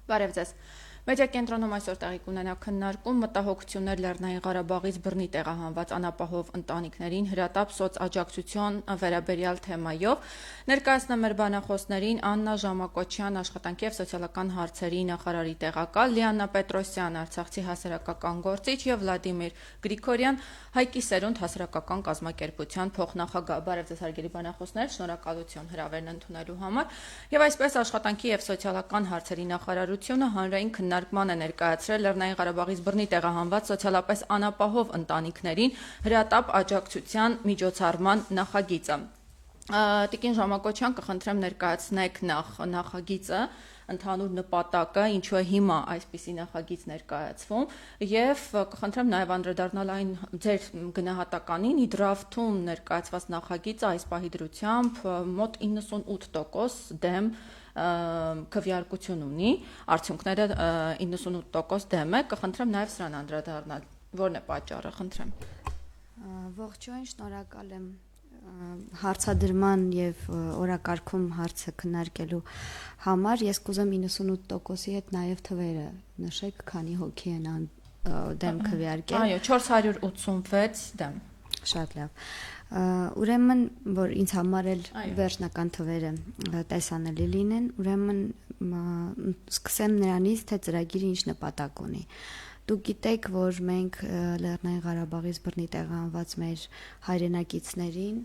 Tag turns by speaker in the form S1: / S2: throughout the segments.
S1: Բարև ձեզ։ Մեդիա կենտրոնում այսօր տեղի կունենա քննարկում մտահոգություններ Լեռնային Ղարաբաղից բռնի տեղահանված անապահով ընտանիքներին հրատապ սոցաջակցություն վերաբերյալ թեմայով։ Ներկայացնեմ մեր բանախոսներին Աննա Ժամակոչյան, աշխատանքի և սոցիալական հարցերի նախարարի տեղակալ, Լիաննա Պետրոսյան, Արցախցի հասարակական գործիչ և Վլադիմիր Գրիգորյան, Հայկի սերունդ հասարակական կազմակերպության փոխնախագահ։ Բարև ձեզ հարգելի բանախոսներ, շնորհակալություն հրավերն ընդունելու համար։ Եվ այսպես աշխատանքի և սոցիալական հարցերի նախարարությունը հանրային քննարկման է ներկայացրել Լեռնային Ղարաբաղից բռնի տեղահանված սոցիալապես անապահով ընտանիքներին հրատապ աջակցության միջոցառման նախագիծը։ Տիկին Ժամակոչյան, կխնդրեմ ներկայացնեք նախագիծը, ընդհանուր նպատակը, ինչու է հիմա այսպիսի նախագիծ ներկայացվում, եւ կխնդրեմ նաեւ անդրադառնալ այն ձեր գնահատականին, իդրաֆթում ներկայացված նախագիծը այս պահի դրությամբ մոտ 98% դեմ քվեարկություն ունի, արդյունքները 98% դեմ է, կխնդրեմ նաև սրան անդրադառնալ, որն է պատճառը, խնդրեմ։
S2: Ողջույն, շնորհակալ եմ հարցադրման եւ օրակարգում հարցը քննարկելու համար։ Ես կուզեմ 98%-ի հետ նաև թվերը նշեք, քանի հոգի են դեմ քվեարկել։
S1: Այո, 486 դեմ։
S2: Շատ լավ։ Ուրեմն, որ ինձ համար էլ վերջնական թվերը տեսանելի լինեն, ուրեմն սկսեմ նրանից, թե ծրագիրը ինչ նպատակ ունի։ Դուք գիտեք, որ մենք Լեռնային Ղարաբաղից բռնի տեղահանված մեր հայրենակիցներին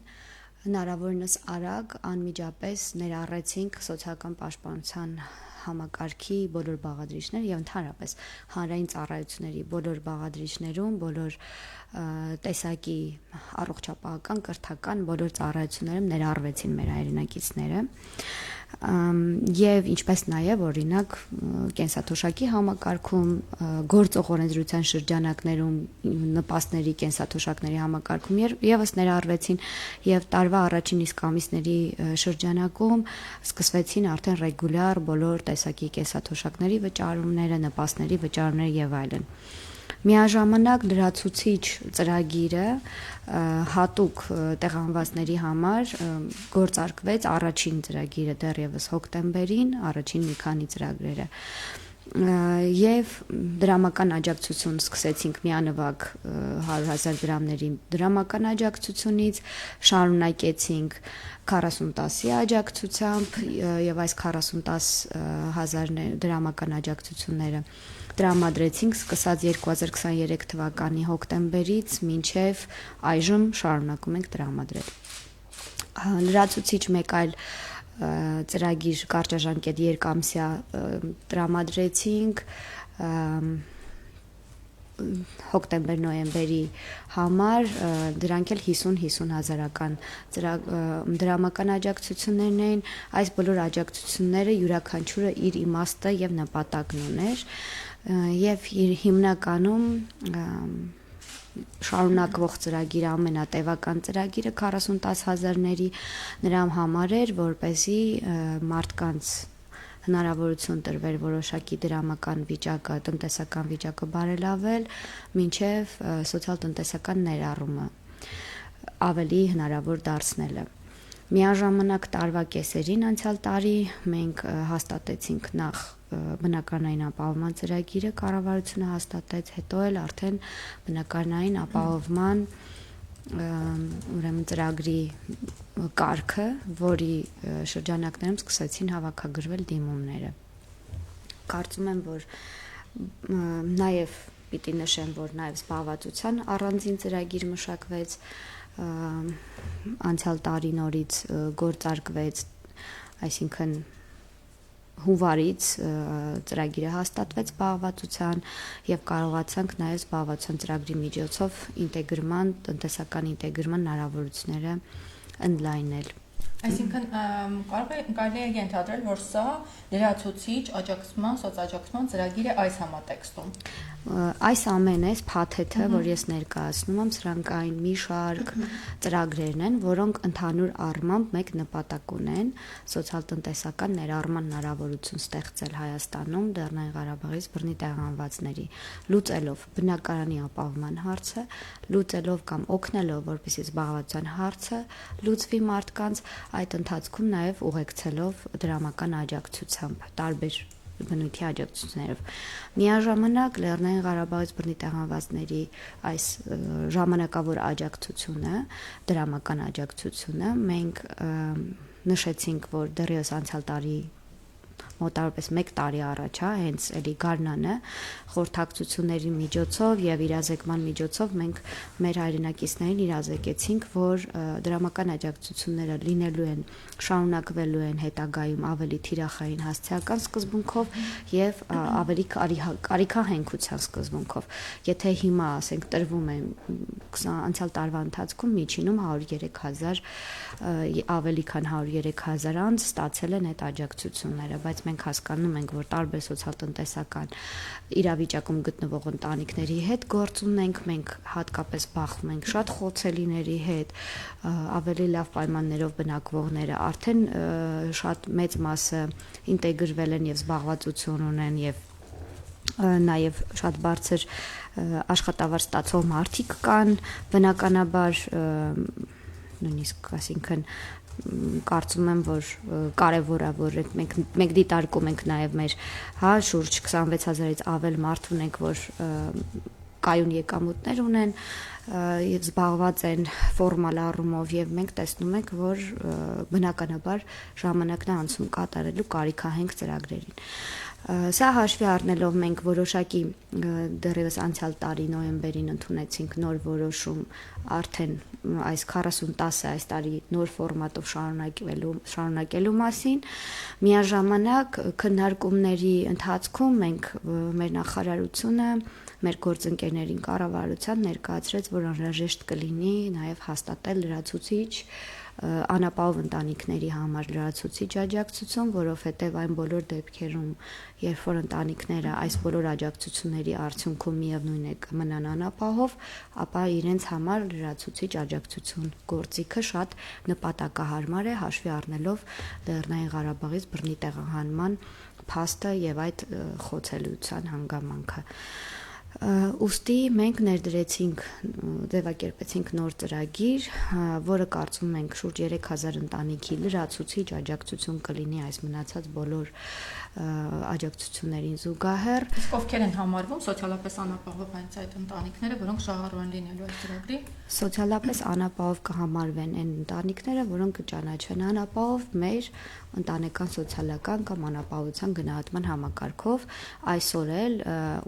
S2: հնարավորինս արագ անմիջապես ներառեցինք սոցիալական պաշտպանության համակարգի բոլոր բաղադրիչներ եւ ընդհանրապես հանրային ծառայությունների բոլոր բաղադրիչներում, բոլոր տեսակի առողջապահական, կրթական բոլոր ծառայություններում ներառվեցին մեր հայրենակիցները եւ ինչպես նաեւ օրինակ կենսաթոշակի համակարգում, գործող օրենսդրության շրջանակներում նպաստների կենսաթոշակների համակարգում եւս ներառվեցին եւ տարվա առաջին իսկ ամիսների շրջանակում սկսվեցին արդեն ռեգուլյար բոլոր տեսակի կենսաթոշակների վճարումները, նպաստների վճարումները եւ այլն։ Միաժամանակ լրացուցիչ ծրագիրը հատուկ տեղահանվածների համար գործարկվեց առաջին ծրագիրը դեռևս հոկտեմբերին, առաջին մի քանի ծրագրերը եւ դրամական աջակցություն սկսեցինք միանվագ 100,000 դրամների դրամական աջակցությունից, շարունակեցինք 40-10-ի աջակցությամբ եւ այս 40-10,000 դրամական աջակցությունները տրամադրեցինք սկսած 2023 թվականի հոկտեմբերից մինչև այժմ շարունակում ենք տրամադրել։ Լրացուցիչ մեկ այլ ծրագիր կարճաժամկետ երկամսյա տրամադրեցինք հոկտեմբեր-նոյեմբերի համար, դրանք էլ 50 հազարական դրամական աջակցություններն էին, այս բոլոր աջակցությունները յուրաքանչյուրը իր իմաստը եւ նպատակն ուներ եւ իր հիմնականում շարունակվող ծրագիրը ամենատևական ծրագիրը 40-10,000-ների նրա համար էր, որպեսզի մարդկանց հնարավորություն տրվեր որոշակի դրամական վիճակը, տնտեսական վիճակը բարելավել, մինչև սոցիալ-տնտեսական ներառումը ավելի հնարավոր դարձնելը։ Միաժամանակ տարվա կեսերին անցյալ տարի մենք հաստատեցինք նախ բնակարանային ապահովման ծրագիրը, կառավարությունը հաստատեց, հետո էլ արդեն բնակարանային ապահովման ուրեմն ծրագրի կարգը, որի շրջանակներում սկսեցին հավաքագրվել դիմումները։ Կարծում եմ, որ նաև պիտի նշեմ, որ նաև զբաղվածության առանձին ծրագիր մշակվեց, անցյալ տարի նորից գործարկվեց, այսինքն հունվարից ծրագիրը հաստատվեց զբաղվածության եւ կարողացանք նաեւ զբաղվածության ծրագրի միջոցով ինտեգրման, տնտեսական ինտեգրման հնարավորությունները ընդլայնել։
S1: Այսինքն կարելի է ենթադրել, որ սա լրացուցիչ աջակցման, սոցաջակցման ծրագիր է այս համատեքստում։
S2: Այս ամենը, փաթեթը, որ ես ներկայացնում եմ, սրանք այն մի շարք ծրագրերն են, որոնք ընդհանուր առմամբ մեկ նպատակ ունեն՝ սոցիալ-տնտեսական ներառման հնարավորություն ստեղծել Հայաստանում Լեռնային Ղարաբաղից բռնի տեղահանվածների, լուծելով բնակարանի ապահովման հարցը, լուծելով կամ օգնելով, որպեսզի զբաղվածության հարցը լուծվի մարդկանց, այդ ընթացքում նաև ուղեկցելով դրամական աջակցությամբ տարբեր բնույթի աջակցություններով։ Միաժամանակ Լեռնային Ղարաբաղից բռնի տեղահանվածների այս ժամանակավոր աջակցությունը, դրամական աջակցությունը մենք նշեցինք, որ դեռևս անցյալ տարի մոտավորապես 1 տարի առաջ, հենց էլի Գարնանը խորհրդակցությունների միջոցով եւ իրազեկման միջոցով մենք մեր հայրենակիցներին իրազեկեցինք, որ դրամական աջակցությունները լինելու են, շարունակվելու են հետագայում ավելի թիրախային հասցեական սկզբունքով եւ ավելի կարիքահենքության սկզբունքով։ Եթե հիմա, ասենք, տրվում է անցյալ տարվա ընթացքում միջինում 103,000 ավելի քան 103,000 անձ ստացել են այդ աջակցությունները, բայց մենք հասկանում ենք, որ տարբեր սոցիալ-տնտեսական իրավիճակում գտնվող ընտանիքների հետ գործ ունենք, մենք հատկապես բախվում ենք շատ խոցելիների հետ, ավելի լավ պայմաններով բնակվողները արդեն շատ մեծ մասը ինտեգրվել են եւ զբաղվածություն ունեն եւ նաեւ շատ բարձր աշխատավարձ ստացող մարդիկ կան, բնականաբար նույնիսկ այսինքն կարծում եմ, որ կարևոր է, որ մենք դիտարկում ենք նաև մեր շուրջ 26,000-ից ավել մարդ ունենք, որ կայուն եկամուտներ ունեն եւ զբաղված են ֆորմալ առումով եւ մենք տեսնում ենք, որ բնականաբար ժամանակն է անցում կատարելու կարիքահենք ծրագրերին։ Սա հաշվի առնելով մենք որոշակի դեռևս անցյալ տարի նոյեմբերին ընդունեցինք նոր որոշում արդեն այս 40-10 այս տարի նոր ֆորմատով շարունակելու մասին։ Միաժամանակ քննարկումների ընթացքում մենք մեր նախարարությունը մեր գործընկերներին կառավարության ներկայացրեց, որ անհրաժեշտ կլինի նաև հաստատել լրացուցիչ անապահով ընտանիքների համար լրացուցիչ աջակցություն, որովհետև այն բոլոր դեպքերում, երբ որ ընտանիքները այս բոլոր աջակցությունների արդյունքում միևնույն է կմնան անապահով, ապա իրենց համար լրացուցիչ աջակցություն գործիքը շատ նպատակահարմար է, հաշվի առնելով Լեռնային Ղարաբաղից բռնի տեղահանման փաստը եւ այդ խոցելիության հանգամանքը։ Ուստի մենք ներդրեցինք, ձևակերպեցինք նոր ծրագիր, որը կարծում ենք շուրջ 3000 ընտանիքի լրացուցիչ աջակցություն կլինի այս մնացած բոլոր աջակցություններին զուգահեռ։
S1: Իսկ ովքեր են համարվում սոցիալապես անապահով հենց այդ ընտանիքները, որոնք շահառու են լինելու այս ծրագրի։
S2: Սոցիալապես անապահով կհամարվեն այն ընտանիքները, որոնք կճանաչվեն անապահով մեր ընտանեկան սոցիալական կամ անապահովության գնահատման համակարգով։ Այսօր էլ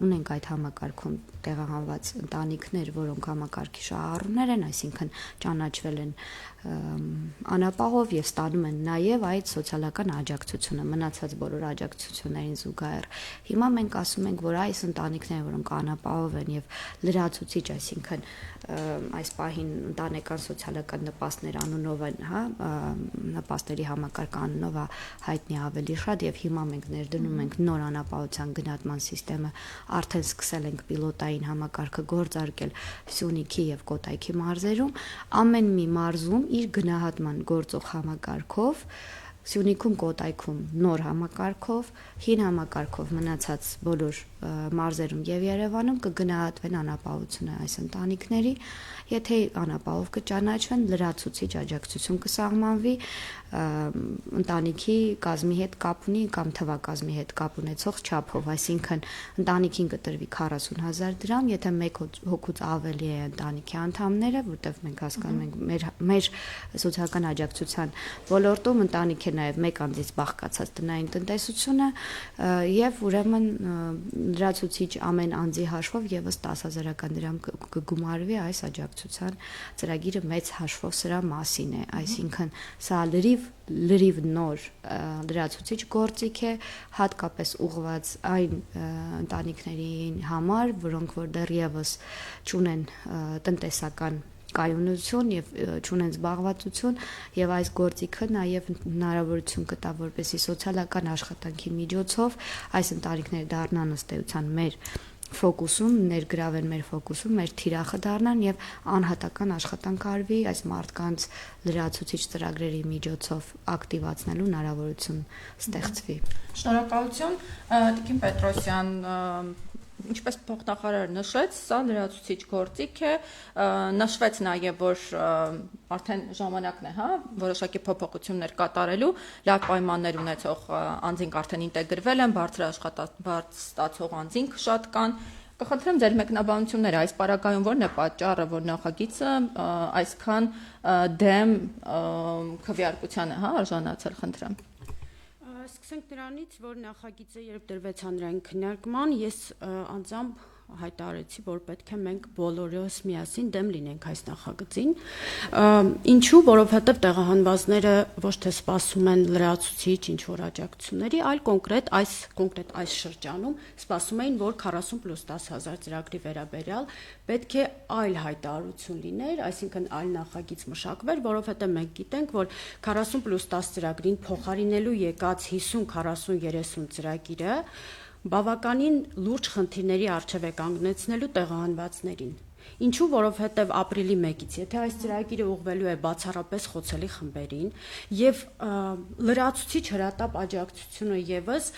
S2: ունենք այդ համակարգում տեղահանված ընտանիքներ, որոնք համակարգի շահառուներ են, այսինքն ճանաչվել են անապահով եւ ստանում են նաեւ այդ սոցիալական աջակցությունը, մնացած բոլոր աջակցություններին զուգահեռ։ Հիմա մենք ասում ենք, որ այս ընտանիքները, որոնք անապահով են եւ լրացուցիչ, այսինքն այս պահին ընտանեկան սոցիալական նպաստներ անունով են, նպաստերի համակարգ անունով հայտնի ավելի շատ եւ հիմա մենք ներդնում ենք նոր անապահովության գնահատման համակարգը, արդեն սկսել ենք պիլոտային համակարգը գործարկել Սյունիքի եւ Կոտայքի մարզերում, ամեն մի մարզում իր գնահատման գործող համակարգով, Սյունիքում, Կոտայքում նոր համակարգով, հին համակարգով մնացած բոլոր մարզերում եւ Երևանում կգնահատվեն անապահությունը այս ընտանիքների, եթե անապահով կճանաչվեն, լրացուցիչ աջակցություն կսահմանվի ընտանիքի կազմի հետ կապ ունի կամ թվակազմի հետ կապ ունեցող չափով, այսինքն ընտանիքին կտրվի 40,000 դրամ, եթե 1 հոգուց ավելի է ընտանիքի անդամները, որտեղ մենք հասկանում ենք մեր սոցիալական աջակցության ոլորտում ընտանիք է նաև 1 անձից բաղկացած տնային տնտեսությունը եւ ուրեմն լրացուցիչ ամեն անձի հաշվով եւս 10,000 դրամ կգումարվի այս աջակցության ծրագիրը մեծ հաշվով սրա մասին է, այսինքն սա լրիվ նոր լրացուցիչ գործիք է, հատկապես ուղղված այն ընտանիքներին համար, որոնք որ դեռևս չունեն տնտեսական կայունություն եւ չունեն զբաղվածություն եւ այս գործիքը նաեւ հնարավորություն կտա որպեսզի սոցիալական աշխատանքի միջոցով այս ընտանիքները դառնան ըստ էության մեր ֆոկուսում, ներգրավեն մեր ֆոկուսում, մեր թիրախը դառնան եւ անհատական աշխատանք արվի այս մարդկանց լրացուցիչ ծրագրերի միջոցով ակտիվացնելու հնարավորություն ստեղծվի։
S1: Շնորհակալություն, Տիկին Պետրոսյան, Ինչպես փոխնախարարը նշեց, սա լրացուցիչ գործիք է, նշվեց նաև, որ արդեն ժամանակն է, որոշակի փոփոխություններ կատարելու, լավ պայմաններ ունեցող անձինք արդեն ինտեգրվել են, բարձր ստացող անձինք շատ կան։ Կխնդրեմ ձեր մեկնաբանությունները այս պարագայում որն է պատճառը, որ նախագիծը այսքան դեմ քվեարկությանը արժանացել, խնդրեմ։
S3: Սկսենք նրանից, որ նախագիծը երբ դրվեց հանրային քննարկման, ես անձամբ հայտարարեցի, որ պետք է մենք բոլորս միասին դեմ լինենք այս նախագծին։ Ինչու, որովհետև տեղահանվածները ոչ թե սպասում են լրացուցիչ ինչ-որ աջակցությունների, այլ կոնկրետ այս շրջանում սպասում էին, որ 40+10,000 ծրագրի վերաբերյալ պետք է այլ հայտարարություն լիներ, այսինքն այլ նախագիծ մշակվեր, որովհետև մենք գիտենք, որ 40+10 ծրագրին փոխարինելու եկած 50-40-30 ծրագիրը բավականին լուրջ խնդիրների առջև է կանգնեցնելու տեղահանվածներին։ Ինչու, որովհետև ապրիլի 1-ից, եթե այս ծրագիրը ուղղվելու է բացառապես խոցելի խմբերին եւ լրացուցիչ հրատապ աջակցությունը եւս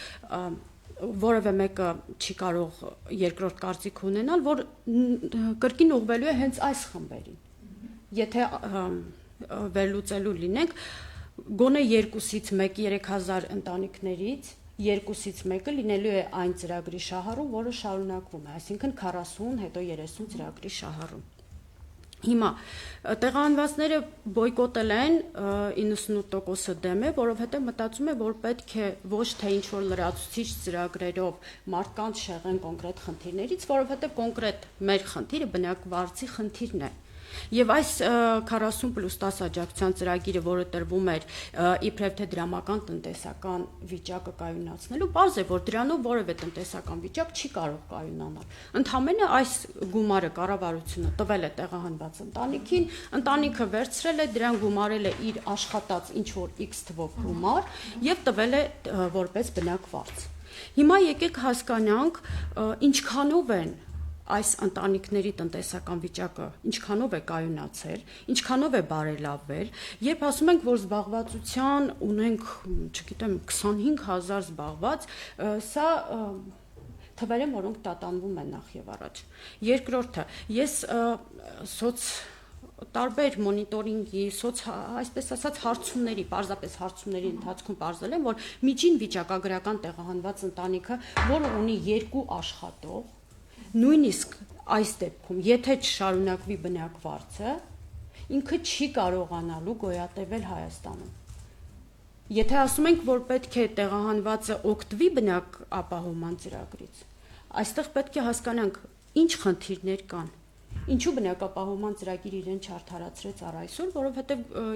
S3: որևէ մեկը չի կարող երկրորդ կարծիք ունենալ, որ կրկին ուղղվելու է հենց այս խմբերին։ Եթե վերլուծելու լինենք, գոնե 2-ից 1-3000 ընտանիքներից 2-ից 1-ը լինելու է այն ծրագրի շահառու, որը շարունակվում է, այսինքն 40, հետո 30 ծրագրի շահառու։ Հիմա տեղահանվածները բոյկոտել են, 98%-ը դեմ է, որովհետև մտածում է, որ պետք է ոչ թե ինչ-որ լրացուցիչ ծրագրերով մարդկանց շեղեն կոնկրետ խնդիրներից, որովհետև կոնկրետ մեր խնդիրը բնակվարձի խնդիրն է։ Եվ այս 40+10 աջակցության ծրագիրը, որը տրվում էր իբրև թե դրամական տնտեսական վիճակը կայունացնելու, պարզ է, որ դրանով որևէ տնտեսական վիճակ չի կարող կայունանալ։ Ընդհանրապես այս գումարը կառավարությունը տվել է տեղահանված ընտանիքին, ընտանիքը վերցրել է, դրան գումարել է իր աշխատած ինչ-որ X թվով գումար եւ տվել է որպես բնակվարձ։ Հիմա եկեք հասկանանք ինչքանով են այս ընտանիքների տնտեսական վիճակը ինչքանով է կայունացել, ինչքանով է բարելավվել, երբ ասում ենք, որ զբաղվածության ունենք, չգիտեմ, 25000 զբաղված, սա թվեր են, որոնք տատանվում են նախ եւ առաջ։ Երկրորդը, ես տարբեր մոնիտորինգի, այսպես ասած հարցումների, պարզապես հարցումների ընթացքում պարզել եմ, որ միջին վիճակագրական տեղահանված ընտանիքը, որը ունի 2 աշխատող, նույնիսկ այս դեպքում, եթե չշարունակվի բնակվարձը, ինքը չի կարողանալու գոյատևել Հայաստանում։ Եթե ասում ենք, որ պետք է տեղահանվածը օգտվի բնակ ապահովման ծրագրից, այստեղ պետք է հասկանանք, ինչ խնդիրներ կան։ Ինչու բնակապահովման ծրագիրը իրեն չարդարացրեց առ այսօր, որովհետև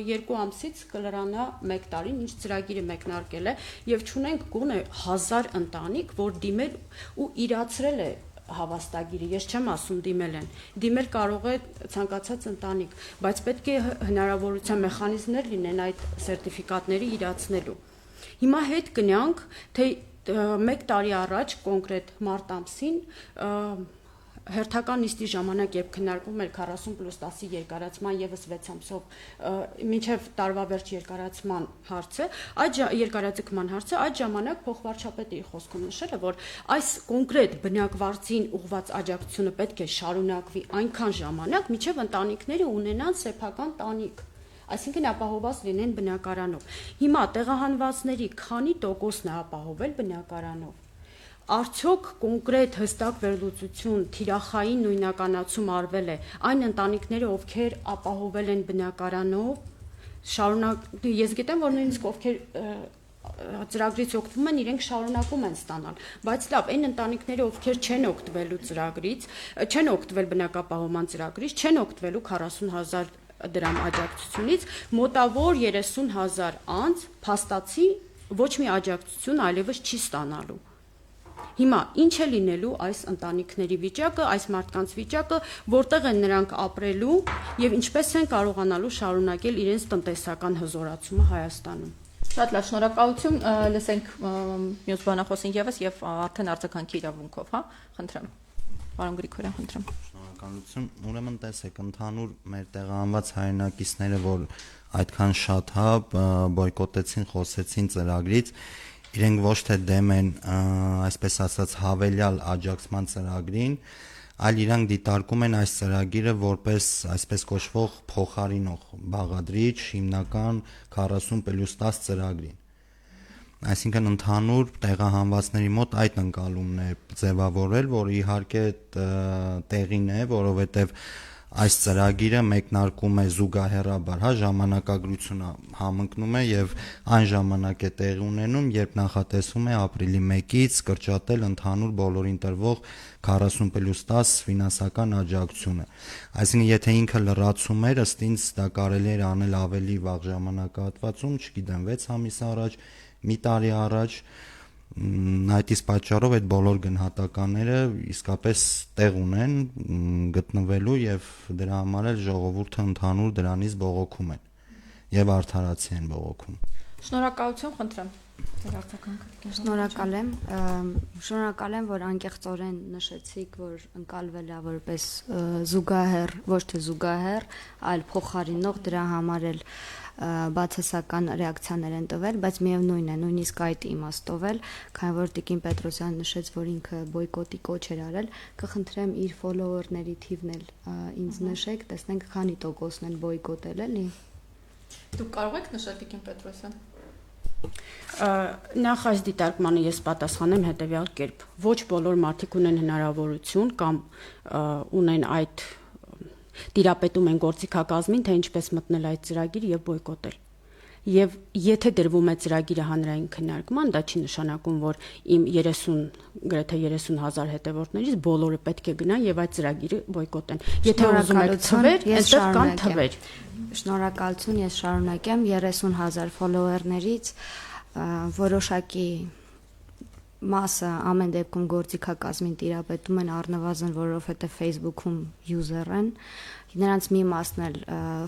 S3: 2 ամսից կլրանա 1 տարին, ինչ ծրագիրը մեկնարկել է, եւ չունենք գոնե 1000 ընտանիք, որ դիմել ու իրացրել է հավաստագիրը, ես չեմ ասում դիմել են, դիմել կարող է ցանկացած ընտանիք, բայց պետք է հնարավորության մեխանիզմներ լինեն այդ սերտիֆիկատների իրացնելու։ Հիմա հետ գնանք, թե 1 տարի առաջ կոնկրետ մարտ ամսին հերթական նիստի ժամանակ, երբ քննարկվում էր 40+10-ի երկարացման եւս 6 ամսով մինչեւ տարվա վերջ երկարացման հարցը, երկարաձգման հարցը, այդ ժամանակ փոխվարչապետը իր խոսքում նշել է, որ այս կոնկրետ բնակվարձին ուղղված աջակցությունը պետք է շարունակվի այնքան ժամանակ, մինչեւ ընտանիքները ունենան սեփական տանիք, այսինքն ապահովված լինեն բնակարանով։ Հիմա տեղահանվածների քանի տոկոսն է ապահովել բնակարանով։ Արդյոք կոնկրետ հստակ վերլուծություն, թիրախային նույնականացում արվել է այն ընտանիքները, ովքեր ապահովել են բնակարանով, ես գիտեմ, որ նույնիսկ ովքեր ծրագրից օգտվում են, իրենք շարունակում են ստանալ, բայց լավ, այն ընտանիքները, ովքեր չեն օգտվելու ծրագրից, չեն օգտվել բնակապահովման ծրագրից, չեն օգտվելու 40000 դրամ աջակցությունից, մոտավոր 30000 անձ փաստացի ոչ մի աջակցություն այլևս չի ստանալու։ Հիմա ինչ է լինելու այս ընտանիքների վիճակը, այս մարդկանց վիճակը, որտեղ են նրանք ապրելու եւ ինչպես են կարողանալու շարունակել իրենց տնտեսական հզորացումը Հայաստանում։
S1: Շատ լավ, շնորհակալություն, լսենք մյուս բանախոսին եւս եւ արդեն արձագանքի իրավունքով, խնդրեմ։ Պարոն Գրիգորյան, խնդրեմ։
S4: Շնորհակալություն։ Ուրեմն տեսեք, ընդհանուր մեր տեղահանված հայրենակիցները, որ այդքան շատ բոյկոտեցին, խոսեցին ծրագրից, իրենք ոչ թե դեմ են, այսպես ասած, հավելյալ աջակցման ծրագրին, այլ իրանք դիտարկում են այս ծրագիրը որպես այսպես կոչվող փոխարինող բաղադրիչ հիմնական 40+10 ծրագրին։ Այսինքն ընդհանուր տեղահանվածների մոտ այդ ընկալումն է ձևավորել, որ իհարկե տեղին է, որովհետև այս ծրագիրը մեկնարկում է զուգահեռաբար, ժամանակագրությունը համընկնում է եւ այն ժամանակ է տեղի ունենում, երբ նախատեսվում է ապրիլի 1-ից կրճատել ընդհանուր բոլորին տրվող 40+10 ֆինանսական աջակցությունը։ Այսինքն եթե ինքը լրացում էր, ըստ ինձ դա կարելի էր անել ավելի վաղ ժամանակահատվածում, չգիտեմ, 6 ամիս առաջ, մի տարի առաջ, այդ իսկ պատճառով այդ բոլոր գնահատականները իսկապես տեղ ունեն գտնվելու եւ դրա համար էլ ժողովուրդը ընդհանուր դրանից բողոքում են եւ արդարացի են բողոքում։
S1: Շնորհակալություն, խնդրեմ։ Ձեր արձագանքը։
S2: Շնորհակալ եմ, որ անկեղծորեն նշեցիք, որ ընկալվել է որպես զուգահեռ, ոչ թե զուգահեռ, այլ փոխարինող, դրա համար էլ բացասական ռեակցիաներ են տվել, բայց միևնույն է, նույնիսկ այդ իմաստով էլ, քանի որ Տիկին Պետրոսյանը նշեց, որ ինքը բոյկոտի կոչ էր արել, կխնդրեմ իր ֆոլոուերների թիվն էլ ինձ նշեք, տեսնենք քանի տոկոսն են բոյկոտել, էլի։
S1: Դուք կարող եք նշել Տիկին Պետրոսյան։
S3: Նախ այս դիտարկմանը ես պատասխանեմ հետևյալ կերպ. ոչ բոլոր մարդիկ ունեն հնարավորություն կամ ունեն այդ տիրապետում են գործիքակազմին, թե ինչպես մտնել այդ ծրագիր եւ բոյկոտել։ Եվ եթե դրվում է ծրագիրը հանրային քննարկման, դա չի նշանակում, որ իմ 30, գրեթե 30,000 հետևորդներից բոլորը պետք է գնան եւ այդ ծրագիրը բոյկոտեն։ Եթե ուզում եք թվեր, այստեղ կան թվեր։
S2: Շնորհակալություն, ես շարունակեմ 30,000 ֆոլոուերներից որոշակի մասը ամեն դեպքում գործիքակազմին տիրապետում են առնվազն, որովհետև Facebook-ում user են, նրանց մի մասն էլ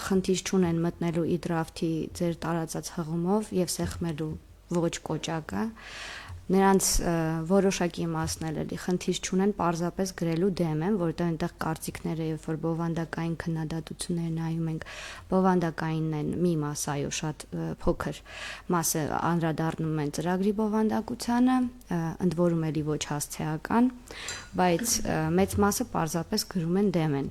S2: խնդիր չունեն մտնելու e-draft-ի ձեր տարածած հղումով եւ սեղմելու ոչ կոճակը, նրանց որոշակի մասն էլ խնդիր չունեն պարզապես գրելու դեմ են, որտեղ այնտեղ կարծիքները, երբ որ բովանդակային քննադատություններ նայում ենք, բովանդակայինն են մի մաս, այո, շատ փոքր մասը անդրադառնում են ծրագրի բովանդակությանը, ընդ որում էլի ոչ հասցեական, բայց մեծ մասը պարզապես գրում են դեմ են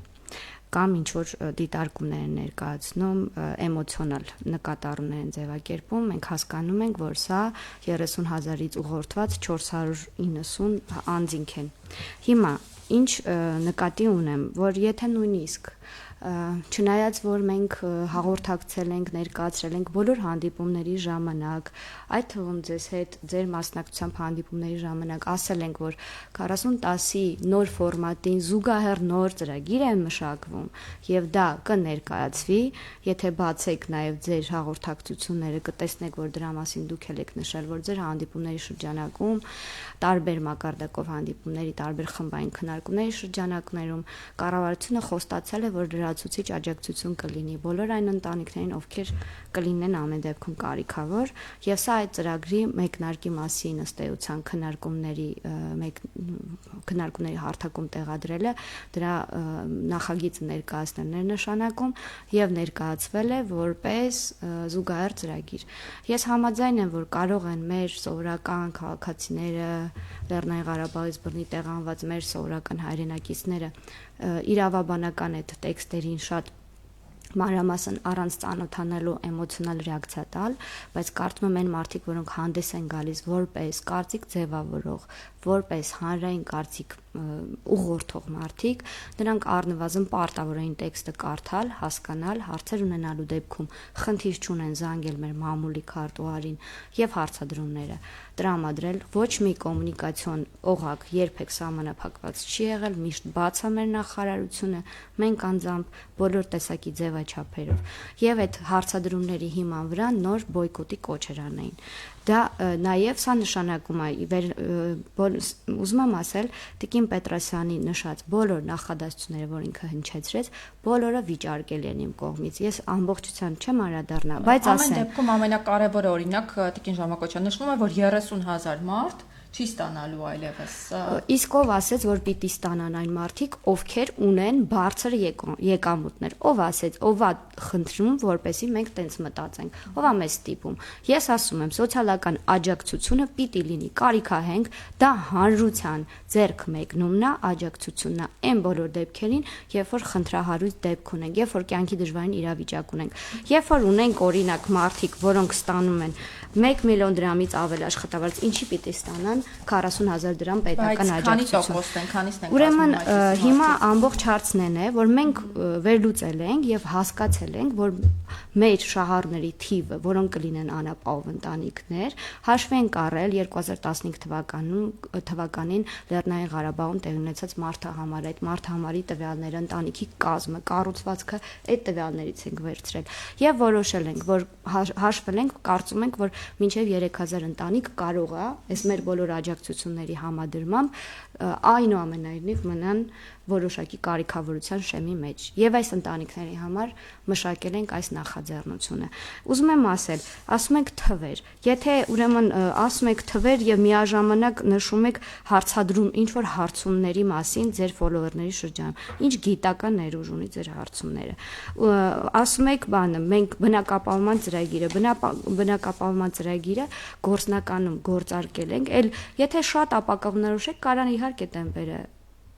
S2: կամ ինչ որ դիտարկումներ են ներկայացնում, էմոցիոնալ նկատառումներ են ձևակերպում, մենք հասկանում ենք, որ սա 30,000-ից ուղղորդված 490 անձինք են։ Հիմա ինչ նկատի ունեմ, որ եթե նույնիսկ չնայած որ մենք հաղորդակցել ենք, ներկայացրել ենք բոլոր հանդիպումների ժամանակ, այդ թվում ձեզ հետ ձեր մասնակցությամբ հանդիպումների ժամանակ ասել ենք, որ 40-10-ի նոր ֆորմատին զուգահեռ նոր ծրագիր է մշակվում եւ դա կներկայացվի, եթե բացեք նաեւ ձեր հաղորդակցությունները, կտեսնեք, որ դրա մասին դուք եք նշել, որ ձեր հանդիպումների շրջանակում տարբեր մակարդակով հանդիպումների, տարբեր խմբային քննարկումների շրջանակներում կառավարությունը խոստացել է, որ լրացուցիչ աջակցություն կլինի բոլոր այն ընտանիքներին, ովքեր կլինեն ամեն դեպքում կարիքավոր, եւ սա այդ ծրագրի մեկնարկի մասին ըստ էության քննարկումների հարթակում տեղադրելը դրա նախագիծը ներկայացնելն էր նշանակում եւ ներկայացվել է որպես զուգահեռ ծրագիր։ Ես համաձայն եմ, որ կարող են մեր սովորական քաղաքացիները, Լեռնային Ղարաբաղից բռնի տեղանված մեր սովորական հայրենակիցները իրավաբանական այդ տեքստերին շատ մանրամասն առանց ծանոթանալու էմոցիոնալ ռեակցիա տալ, բայց կարծում եմ այն մարդիկ, որոնք հանդես են գալիս որպես կարծիք ձևավորող, որպես հանրային կարծիք ուղղորդող մարդիկ, նրանք առնվազն պարտավոր են տեքստը կարդալ, հասկանալ, հարցեր ունենալու դեպքում խնդիր չունեն զանգել մեր մամուլի քարտուղարին եւ հարցադրումները տրամադրել, ոչ մի կոմունիկացիոն օղակ երբեք սահմանափակված չի եղել, միշտ բաց է մեր նախարարությունը, մենք անձամբ բոլոր տեսակի ձևաչափերով եւ այդ հարցադրումների հիման վրա նոր բոյկոտի կոչեր անեին։ Դա նաև սա նշանակում է ուզում եմ ասել Տիկին Պետրոսյանի նշած բոլոր նախադասությունները, որ ինքը հնչեցրեց, բոլորը վիճարկել են իմ կողմից։ Ես ամբողջությամբ չեմ անդրադառնա, բայց ասեմ։
S1: Ամեն դեպքում ամենակարևորը օրինակ Տիկին Ժամակոչյան նշվում է, որ 30,000 մարդ չի ստանալու այլևս։
S2: Իսկ ով ասեց, որ պիտի ստանան այն մարդիկ, ովքեր ունեն բարձր եկամուտներ։ Ով ասեց, ով է խնդրում, որպեսզի մենք տենց մտածենք։ Ով է մեզ ստիպում։ Ես ասում եմ, սոցիալական աջակցությունը պիտի լինի կարիքահենք, դա հանրության ձեռք մեկնումն է, աջակցությունն է այն բոլոր դեպքերին, երբ որ խնդրահարույց դեպք ունենք, երբ որ կյանքի դժվարին իրավիճակ ունենք, երբ որ ունենք օրինակ մարդիկ, որոնք ստանում են 1 միլիոն դրամից ավել աշխատավարձ, ինչի պիտի ստանան 40,000 դրամ պետական աջակցություն։ Ուրեմն հիմա ամբողջ հարցն է, որ մենք վերլուծել ենք եւ հասկացել ենք, որ մեր շահառների թիվը, որոնք կլինեն անապահով ընտանիքներ, հաշվի են առել 2015 թվականին Լեռնային Ղարաբաղում տեղի ունեցած մարդահամարը, այդ մարդահամարի տվյալները, ընտանիքի կազմը, կառուցվածքը, այդ տվյալներից ենք վերցրել եւ որոշել ենք, որ հաշվել ենք, կարծում ենք, որ մինչեւ 3000 ընտանիք կարող է, այս մեր բոլոր աջակցությունների համադրմամբ այնուամենայնիվ մնան որոշակի կարիքավորության շեմի մեջ եւ այս ընտանիքների համար մշակել ենք այս նախաձեռնությունը։ Ուզում եմ ասել, ասում ենք թվեր, եթե ուրեմն ասում եք թվեր եւ միաժամանակ նշում եք հարցադրում ինչ որ հարցումների մասին ձեր ֆոլոուերների շրջանում, ինչ գիտական ներուժ ունի ձեր հարցումները։ Ասում եք բանը, մենք բնակապահովման բնակապահովման ծրագիրը գործնականում գործարկել ենք, այլ եթե շատ ապակողնորոշ եք, կարան իհարկե տեմպերը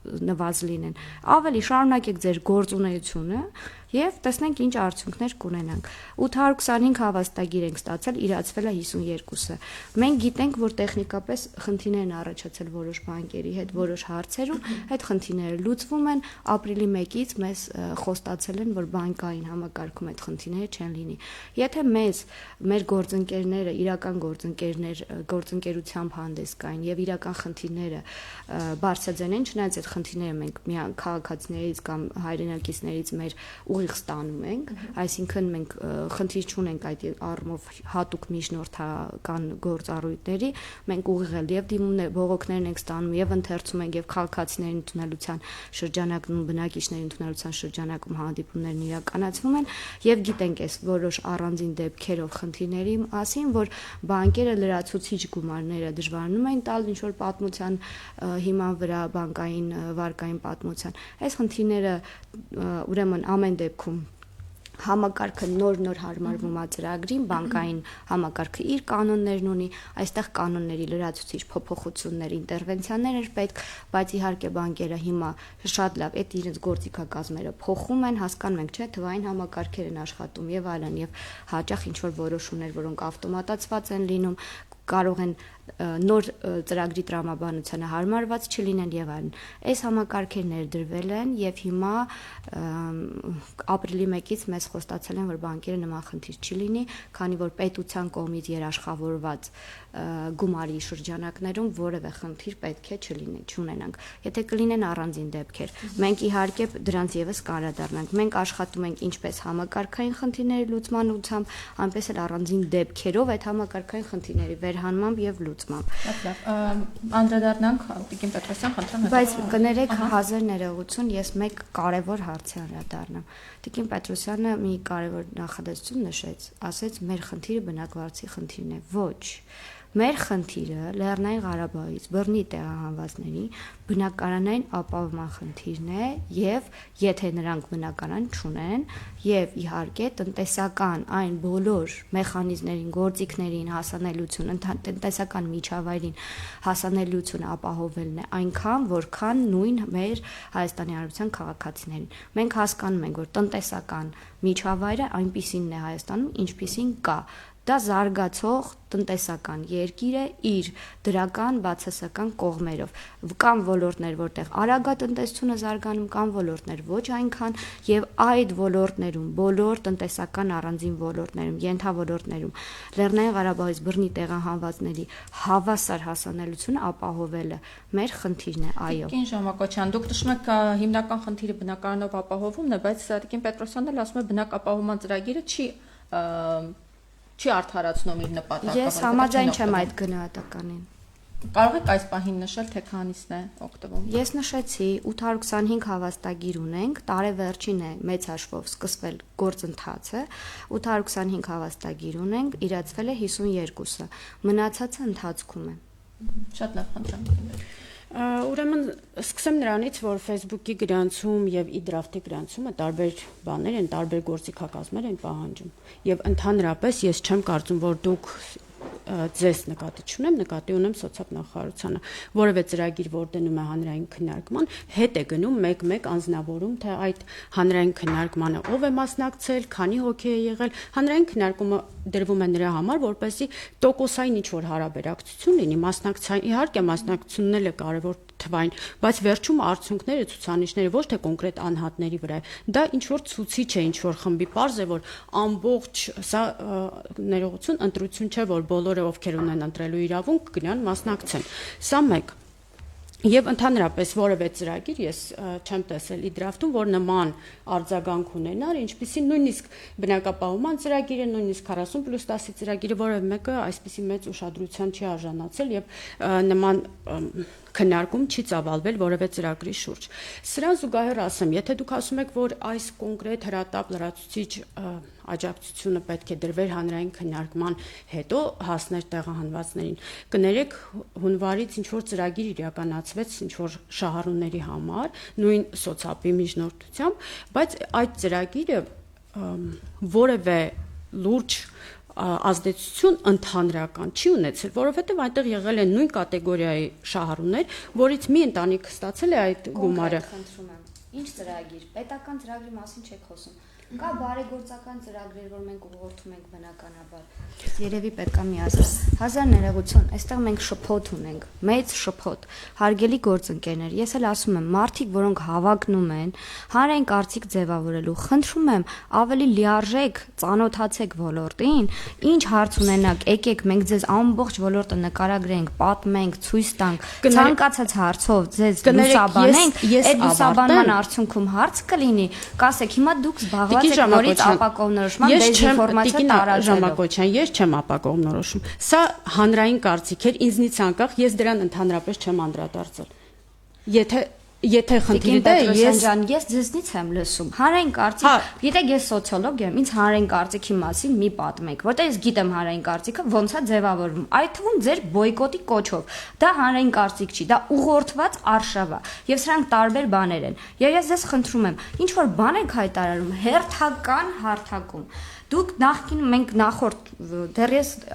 S2: նվազ լինեն։ Ավելի շարունակեք ձեր գործունեությունը եւ տեսնենք ինչ արդյունքներ կունենանք։ 825 հավաստագիր ենք ստացել, իրացվել է 52-ը։ Մենք գիտենք, որ տեխնիկապես խնդիրներ են առաջացել որոշ բանկերի հետ, որոշ հարցերում, այդ խնդիրները լուծվում են, ապրիլի 1-ից մեզ խոստացել են, որ բանկային համակարգում այդ խնդիրները չեն լինի։ Եթե մեզ մեր գործընկերները, իրական գործընկերությամբ հանդես գային եւ իրական խնդիրները բարձրաձայն են, չնայած այդ խնդիրները մենք միայն քաղաքացիներից կամ հայրենակիցներից մեր ուղիղ ստանում ենք, այսինքն մենք խնդիր չունենք այդ առումով հատուկ միջնորդական գործառույթների, մենք ուղիղ եւ դիմումներ, բողոքներն ենք ստանում եւ ընթերցում ենք եւ քաղաքացիների ընդունելության շրջանակում, բնակիչների ընդունելության շրջանակում հանդիպումներն իրականացվում են եւ գիտենք այս որոշ առանձին դեպքերով խնդիրների մասին, որ բանկերը լրացուցիչ գումարները դժվարանում են տալ ինչ որ պատմության հիման վրա բանկային վարկային պատմության։ Այս խնդիրները ուրեմն ամեն դեպքում համակարգը նոր հարմարվում է ծրագրին, բանկային համակարգը իր կանոններն ունի, այստեղ կանոնների լրացուցիչ փոփոխություններ, ինտերվենցիաներ էր պետք, բայց իհարկե բանկերը հիմա շատ լավ այդ իրենց գործիքակազմերը փոխում են, հասկանում ենք, չէ՞, թվային համակարգեր են աշխատում եւ այլն եւ հաճախ ինչ որ որոշումներ, որոնք ավտոմատացված են լինում, կարող են նոր ծրագրի տրամաբանությանը հարմարված չլինեն եւ այլն։ Այս համակարգերը ներդրվել են եւ հիմա ապրիլի 1-ից մեզ խոստացել են, որ բանկերը նման խնդիր չի լինի, քանի որ պետության կողմից երաշխավորված գումարի շրջանակներում որևէ խնդիր պետք է չունենանք։ Եթե կլինեն առանձին դեպքեր, մենք իհարկե դրանց եւս կանդրադառնանք։ Մենք աշխատում ենք ինչպես համակարգային խնդիրների լուծման ուղղությամբ, այնպես էլ առանձին դեպքերով այդ համակարգային խնդիրների վերհանմամբ եւ լուծմամբ։
S1: Լավ, անդրադառնանք Տիկին Պետրոսյան, խնդրեմ։
S2: Բայց կներեք հազար ներողություն, ես մեկ կարևոր հարցի անդրադառնամ։ Տիկին Պետրոսյանը մի կարևոր նախադասություն նշեց, ասեց մեր խնդիրը բնակվարձի խնդիրն է։ Ոչ։ Մեր խնդիրը Լեռնային Ղարաբաղից բռնի տեղահանվածների բնակարանային ապահովման խնդիրն է եւ եթե նրանք բնակարան չունեն եւ իհարկե տնտեսական այն բոլոր մեխանիզմներին, գործիքներին հասանելիություն, տնտեսական միջավայրին հասանելիություն ապահովելն է այնքան, որքան նույն մեր Հայաստանի Հանրապետության քաղաքացիներին։ Մենք հասկանում ենք, որ տնտեսական միջավայրը այնպիսին է Հայաստանում, ինչպիսին կա։ Դա զարգացող տնտեսական երկիր է իր դրական բացասական կողմերով։ Կան ոլորտներ, որտեղ արագ է տնտեսությունը զարգանում, կան ոլորտներ ոչ այնքան, եւ այդ ոլորտներում, բոլոր տնտեսական առանձին ոլորտներում, ենթավորոտներում Լեռնային Ղարաբաղից բռնի տեղահանվածների հավասար հասանելիությունը ապահովելը մեր խնդիրն է, այո։
S1: Տիկին Ժամակոչյան, դուք նշում եք հիմնական խնդիրը բնակարանով ապահովումն է, բայց Տիկին Պետրոսյանն էլ ասում է բնակապահովման ծրագիրը չի արդարացնում իր նպատակը։
S2: Ես համաձայն չեմ այդ գնահատականին։
S1: Կարող եք այս պահին նշել, թե քանիսն է օգտվում։
S2: Ես նշեցի 825 հավաստագիր ունենք, տարեվերջին է մեծ հաշվով սկսվել գործընթացը, 825 հավաստագիր ունենք, իրացվել է 52-ը, մնացածը ընթացքում է։
S1: Շատ լավ, խնդրեմ։
S3: Ուրեմն սկսեմ նրանից, որ Facebook-ի գրանցում եւ e-draft-ի գրանցումը տարբեր բաներ են, տարբեր գործիքակազմեր են պահանջում։ Եվ ընդհանրապես ես չեմ կարծում, որ դուք ձեզ նկատի չունեմ, նկատի ունեմ սոցիալ-նախարարությանը, որևէ ծրագիր, որ դնում է հանրային քննարկման, հետ է գնում մեկ-մեկ անձնավորում, թե այդ հանրային քննարկմանը ով է մասնակցել, քանի հոգի է եղել, հանրային քննարկումը դրվում է նրա համար, որպեսզի տոկոսային ինչ-որ հարաբերակցություն լինի, մասնակցային, իհարկե մասնակցությունն էլ է կարևոր թվային, բայց վերջում արդյունքները, ցուցանիշները ոչ թե կոնկրետ անհատների վրա է, դա ինչ-որ ցուցիչ է, ինչ-որ խմբի, պարզ է, որ ամբողջ սա ներողություն, ընտրություն չէ, որ բոլորը ովքեր ունեն ընտրելու իրավունք գնան մասնակցեն։ Սա մեկ։ Եվ ընդհանրապես որևէ ծրագիր ես չեմ տեսել e-draft-ում, որ նման արձագանք ունենար, ինչպիսի նույնիսկ բնակապահովման ծրագիրը, նույնիսկ 40+10-ի ծրագիրը, որևէ մեկը այսպիսի մեծ ուշադրության չի արժանացել եւ նման քննարկում չի ծավալվել որևէ ծրագրի շուրջ։ Սրան զուգահեռ ասեմ, եթե դուք ասում եք, որ այս կոնկրետ հրատապ լրացուցիչ աջակցությունը պետք է դրվեր հանրային քննարկման հետո հասներ տեղահանվածներին, կներեք հունվարից ինչ որ ծրագիր իրականացվեց ինչ որ շահառուների համար, նույն սոցապի միջնորդությամբ, բայց այդ ծրագիրը որևէ լուրջ ազդեցություն ընդհանրական չի ունեցել, որովհետև այնտեղ եղել են նույն կատեգորիայի շահառուներ, որից մի ընտանիք ստացել է այդ գումարը։
S2: Խնդրում եմ, ինչ ծրագիր, պետական ծրագրի մասին չեք խոսում։ Կա բարեգործական ծրագրեր, որ մենք ուղղորդում ենք բնականաբար։ Երևի պետքա միասին։ Հազար ներողություն, այստեղ մենք շփոթ ունենք, մեծ շփոթ։ Հարգելի գործընկերներ, ես էլ ասում եմ, մարդիկ, որոնք հավակնում են, հանրային կարծիք ձևավորելու, խնդրում եմ, ավելի լիարժեք ծանոթացեք ոլորտին, ինչ հարց ունենաք, եկեք մենք ձեզ ամբողջ ոլորտը նկարագրենք, պատմենք, ցույց տանք, ցանկացած հարցով ձեզ լուսաբանենք, այդ լուսաբանման արդյունքում հարց կլինի, կասեք, հիմա դուք զբաղված նորից ապակողնորոշման դեզինֆորմացիա տարածելով։
S3: Ես չեմ ապակողնորոշում։ Սա հանրային կարծիք էր, ինձնից անկախ, ես դրան ընդհանրապես չեմ անդրադարձել։ Եթե խնդիրը
S2: ես ձեզնից եմ լսում։ Հանրային կարծիք, գիտեք, ես սոցիոլոգ եմ, ինձ հանրային կարծիքի մասին մի պատմեք, որտեղ ես գիտեմ հանրային կարծիքը ոնց է ձևավորվում։ Այդ թվում ձեր բոյկոտի կոչով։ Դա հանրային կարծիք չի, դա ուղղորդված արշավ է, եւ սրանք տարբեր բաներ են։ Եվ ես ձեզ խնդրում եմ, ինչ որ բան եք հայտարարում, հերթական հարթակում։ Դուք մենք նախորդ դեռ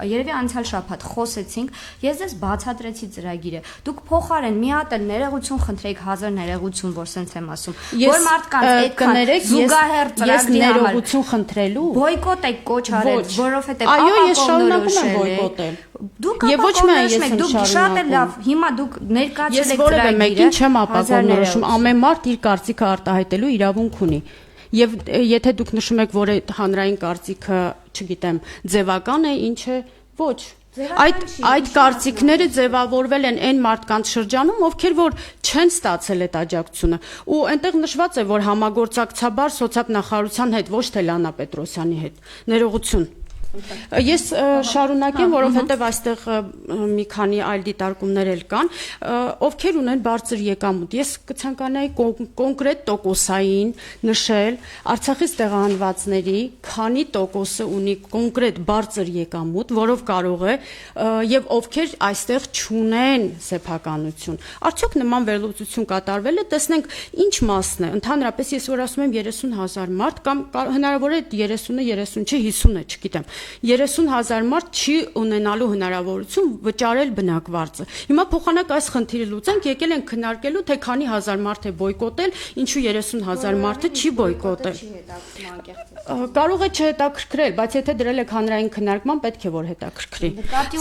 S2: երևի անցյալ շաբաթ խոսեցինք, ես ձեզ բացատրեցի ծրագիրը։ Դուք փոխարեն մի հատ էլ ներողություն խնդրեք, հազար ներողություն, որ սենց եմ ասում, որ մարդկանց այդքան զուգահեռ ծրագրի համար
S3: ներողություն խնդրելու
S2: բոյկոտ եք կոչ արել, որովհետև
S3: այո, ես շարունակում եմ բոյկոտել։
S2: Դուք ապակողնորոշում եք, դուք շատ է լավ, հիմա դուք ներկայացրել եք ծրագիրը։
S3: Ես որևէ մեկին չեմ ապակողնորոշում, ամեն մարդ իր կարծիքը արտահայտելու իրավունք ունի։ Եվ եթե դուք նշում եք, որ հանրային կարծիքը, չգիտեմ, ձևական է, ինչ է, ոչ։ Այդ կարծիքները ձևավորվել են այն մարդկանց շրջանում, ովքեր որ չեն ստացել այդ աջակցությունը։ Ու այնտեղ նշված է, որ համագործակցաբար սոցիալ-նախարարության հետ, ոչ թե Լանա Պետրոսյանի հետ։ Ներողություն։ Ես շարունակեմ, որովհետև այստեղ մի քանի այլ դիտարկումներ էլ կան, ովքեր ունեն բարձր եկամուտ։ Ես կցանկանայի կոնկրետ տոկոսային նշել Արցախից տեղահանվածների քանի տոկոսը ունի կոնկրետ բարձր եկամուտ, որով կարող է եւ ովքեր այստեղ չունեն սեփականություն։ Արդյոք նման վերլուծություն կատարվել է, տեսնենք ինչ մասն է։ Ընդհանրապես ես որ ասում եմ 30,000 մարդ կամ հնարավոր է 30-ը, 30 չէ, 50-ը, չգիտեմ։ 30,000 մարդ չի ունենալու հնարավորություն վճարել բնակվարձը։ Հիմա փոխանակ այս խնդիրը լուծենք, եկել են քննարկելու, թե քանի հազար մարդ է բոյկոտել, ինչու 30,000 մարդը չի բոյկոտել։ Կարող է չհետաքրքրել, բայց եթե դրել եք հանրային քննարկման, պետք է որ հետաքրքրի։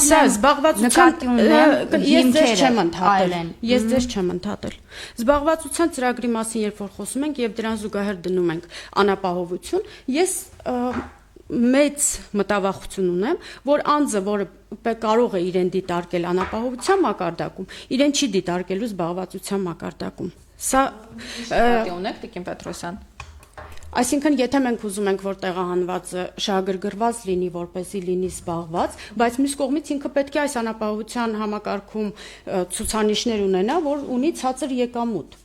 S3: Սա զբաղվածության ես ձեզ չեմ ընդհատել։ Ես ձեզ չեմ ընդհատել։ Զբաղվածության ծրագրի մասին երբ որ խոսում ենք եւ դրան զուգահեռ դնում ենք անապահովություն, ես մեծ մտավախություն ունեմ, որ անձը, որը կարող է իրեն դիտարկել անապահովության մակարդակում, իրեն չի դիտարկելու զբաղվածության մակարդակում։ Սա
S1: ունեք Տիկին Պետրոսյան։
S3: Այսինքն, եթե մենք ուզում ենք, որ տեղահանվածը շահագրգռված լինի, որպեսզի լինի զբաղված, բայց մյուս կողմից ինքը պետք է այս անապահովության համակարգում ցուցանիշներ ունենա, որ ունի ցածր եկամուտ։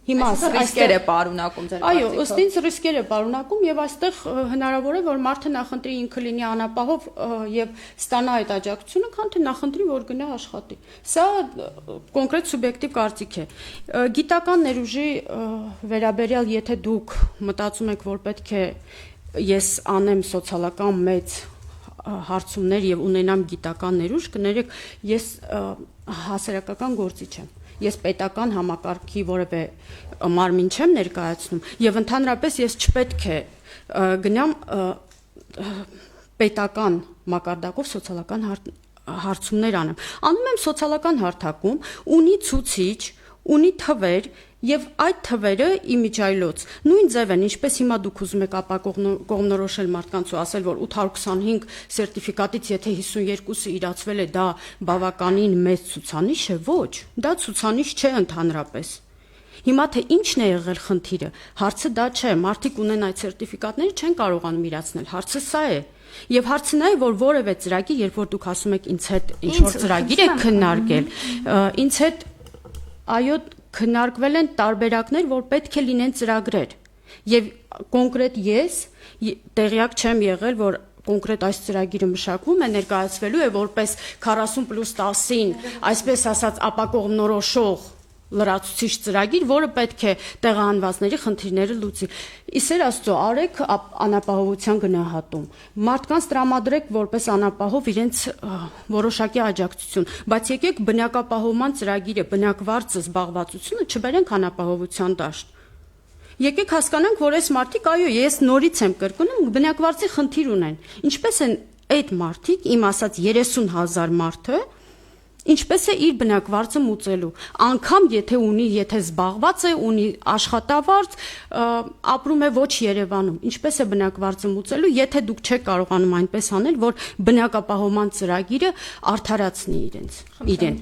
S3: Հիմա
S1: ռիսկեր է պարունակում ձեր
S3: Այո,
S1: կարծիքով։
S3: ըստ ինձ ռիսկեր է պարունակում եւ այստեղ հնարավոր է որ մարդը նախընտրի ինքը լինի անապահով եւ ստանա այդ աջակցությունը, քան թե նախընտրի որ գնա աշխատի։ Սա կոնկրետ սուբյեկտիվ կարծիք է։ Գիտական ներուժի վերաբերյալ, եթե դուք մտածում եք, որ պետք է ես անեմ սոցիալական մեծ հարցումներ եւ ունենամ գիտական ներուժ, կներեք, ես հասարակական գործիչ եմ։ Ես պետական համակարգի որևէ մարմին չեմ ներկայացնում եւ ընդհանրապես ես չպետք է գնամ պետական մակարդակով սոցիալական հարցումներ անեմ։ Անում եմ սոցիալական հարթակում, ունի ցուցիչ, ունի թվեր եւ այդ թվերը իմիջայլոց նույն ձև են, ինչպես հիմա դուք ուզում եք կողմնորոշել մարդկանց ու ասել, որ 825 սերտիֆիկատից եթե 52-ը իրացվել է, դա բավականին մեծ ցուցանիշ է, ոչ, դա ցուցանիշ չէ ընդհանրապես։ Հիմա թե ինչն է եղել խնդիրը, հարցը դա չէ, մարդիկ ունեն այդ սերտիֆիկատները չեն կարողանում իրացնել, հարցը սա է։ Եվ հարցը նա է, որ որևէ ծրագիր, երբ որ դուք ասում եք ինձ հետ ինչ որ ծրագիր եք քննարկել, ինձ հետ այո քննարկվել են տարբերակներ, որ պետք է լինեն ծրագրեր։ Եվ կոնկրետ ես տեղյակ չեմ եղել, որ կոնկրետ այս ծրագիրը մշակվում է, ներկայացվելու է որպես 40+10-ին, այսպես ասած, ապակողմնորոշող լրացուցիչ ծրագիր, որը պետք է տեղահանվածների խնդիրները լուծի։ Իսեր Աստծո, արեք անապահովության գնահատում։ Մարդկանց տրամադրեք որպես անապահով իրենց որոշակի աջակցություն, բայց եկեք բնակապահովման ծրագիրը, բնակվարձը, զբաղվածությունը չբերենք անապահովության դաշտ։ Եկեք հասկանանք, որ այս մարդիկ, այո, ես նորից եմ կրկնում, բնակվարձի խնդիր ունեն։ Ինչպես են այդ մարդիկ, իմ ասած 30,000 մարդը ինչպես է իր բնակվարձը մուծելու, անգամ եթե զբաղված է, ունի աշխատավարձ, ապրում է ոչ Երևանում, ինչպես է բնակվարձը մուծելու, եթե դուք չեք կարողանում այնպես անել, որ բնակապահովման ծրագիրը արդարացնի իրեն։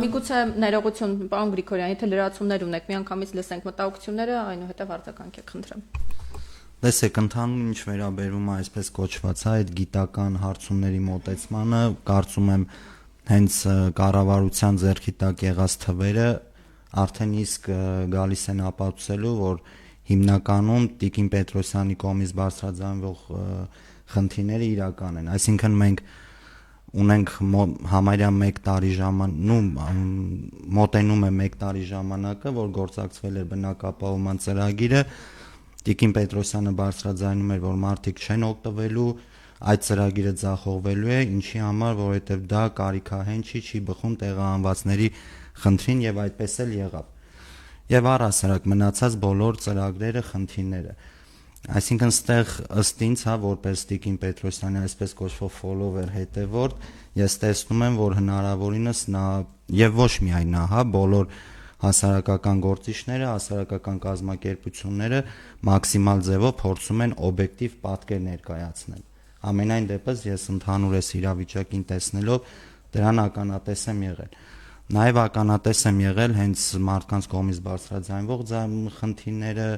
S1: Միգուցե ներողություն, պարոն Գրիգորյան, եթե լրացումներ ունեք, միանգամից լսենք մտահոգությունները, այնուհետև արձագանք եք խնդրեմ։
S4: Տեսեք, ընդհանուր ինչ վերաբերում է այսպես կոչված այդ գիտական հարցումների մոտեցմանը, կարծում եմ հենց կառավարության ձեռքի տակ եղած թվերը արդեն իսկ գալիս են ապացուցելու, որ հիմնականում Տիկին Պետրոսյանի կողմից բարձրաձայնվող խնդիրները իրական են։ Այսինքն մենք ունենք համարյա 1 տարի մոտենում է 1 տարի ժամանակը, որ գործակցվել է բնակապահովման ծրագիրը, Տիկին Պետրոսյանը բարձրաձայնում էր, որ մարդիկ չեն օգտվելու, այդ ծրագիրը ձախողվելու է, ինչի համար, որովհետև դա կարիքահեն չի բխում տեղահանվածների խնդրին եւ այդպես էլ եղավ։ Եվ առհասարակ մնացած բոլոր ծրագրերը, խնդիրները։ Այսինքն ստեղ ըստ ինձ, որպես Տիկին Պետրոսյանի այսպես կոչվող follower հետևորդ, ես տեսնում եմ, որ հնարավորինս նա եւ ոչ միայն նա, բոլոր հասարակական գործիչները, հասարակական կազմակերպությունները մաքսիմալ ձևով փորձում են օբյեկտիվ պատկեր ներկայացնել։ Ամենայն դեպս ես ընդհանուր այս իրավիճակին տեսնելով դրան ականատես եմ եղել։ Նաև ականատես եմ եղել հենց մարդկանց կողմից բարձրաձայնվող խնդիրները,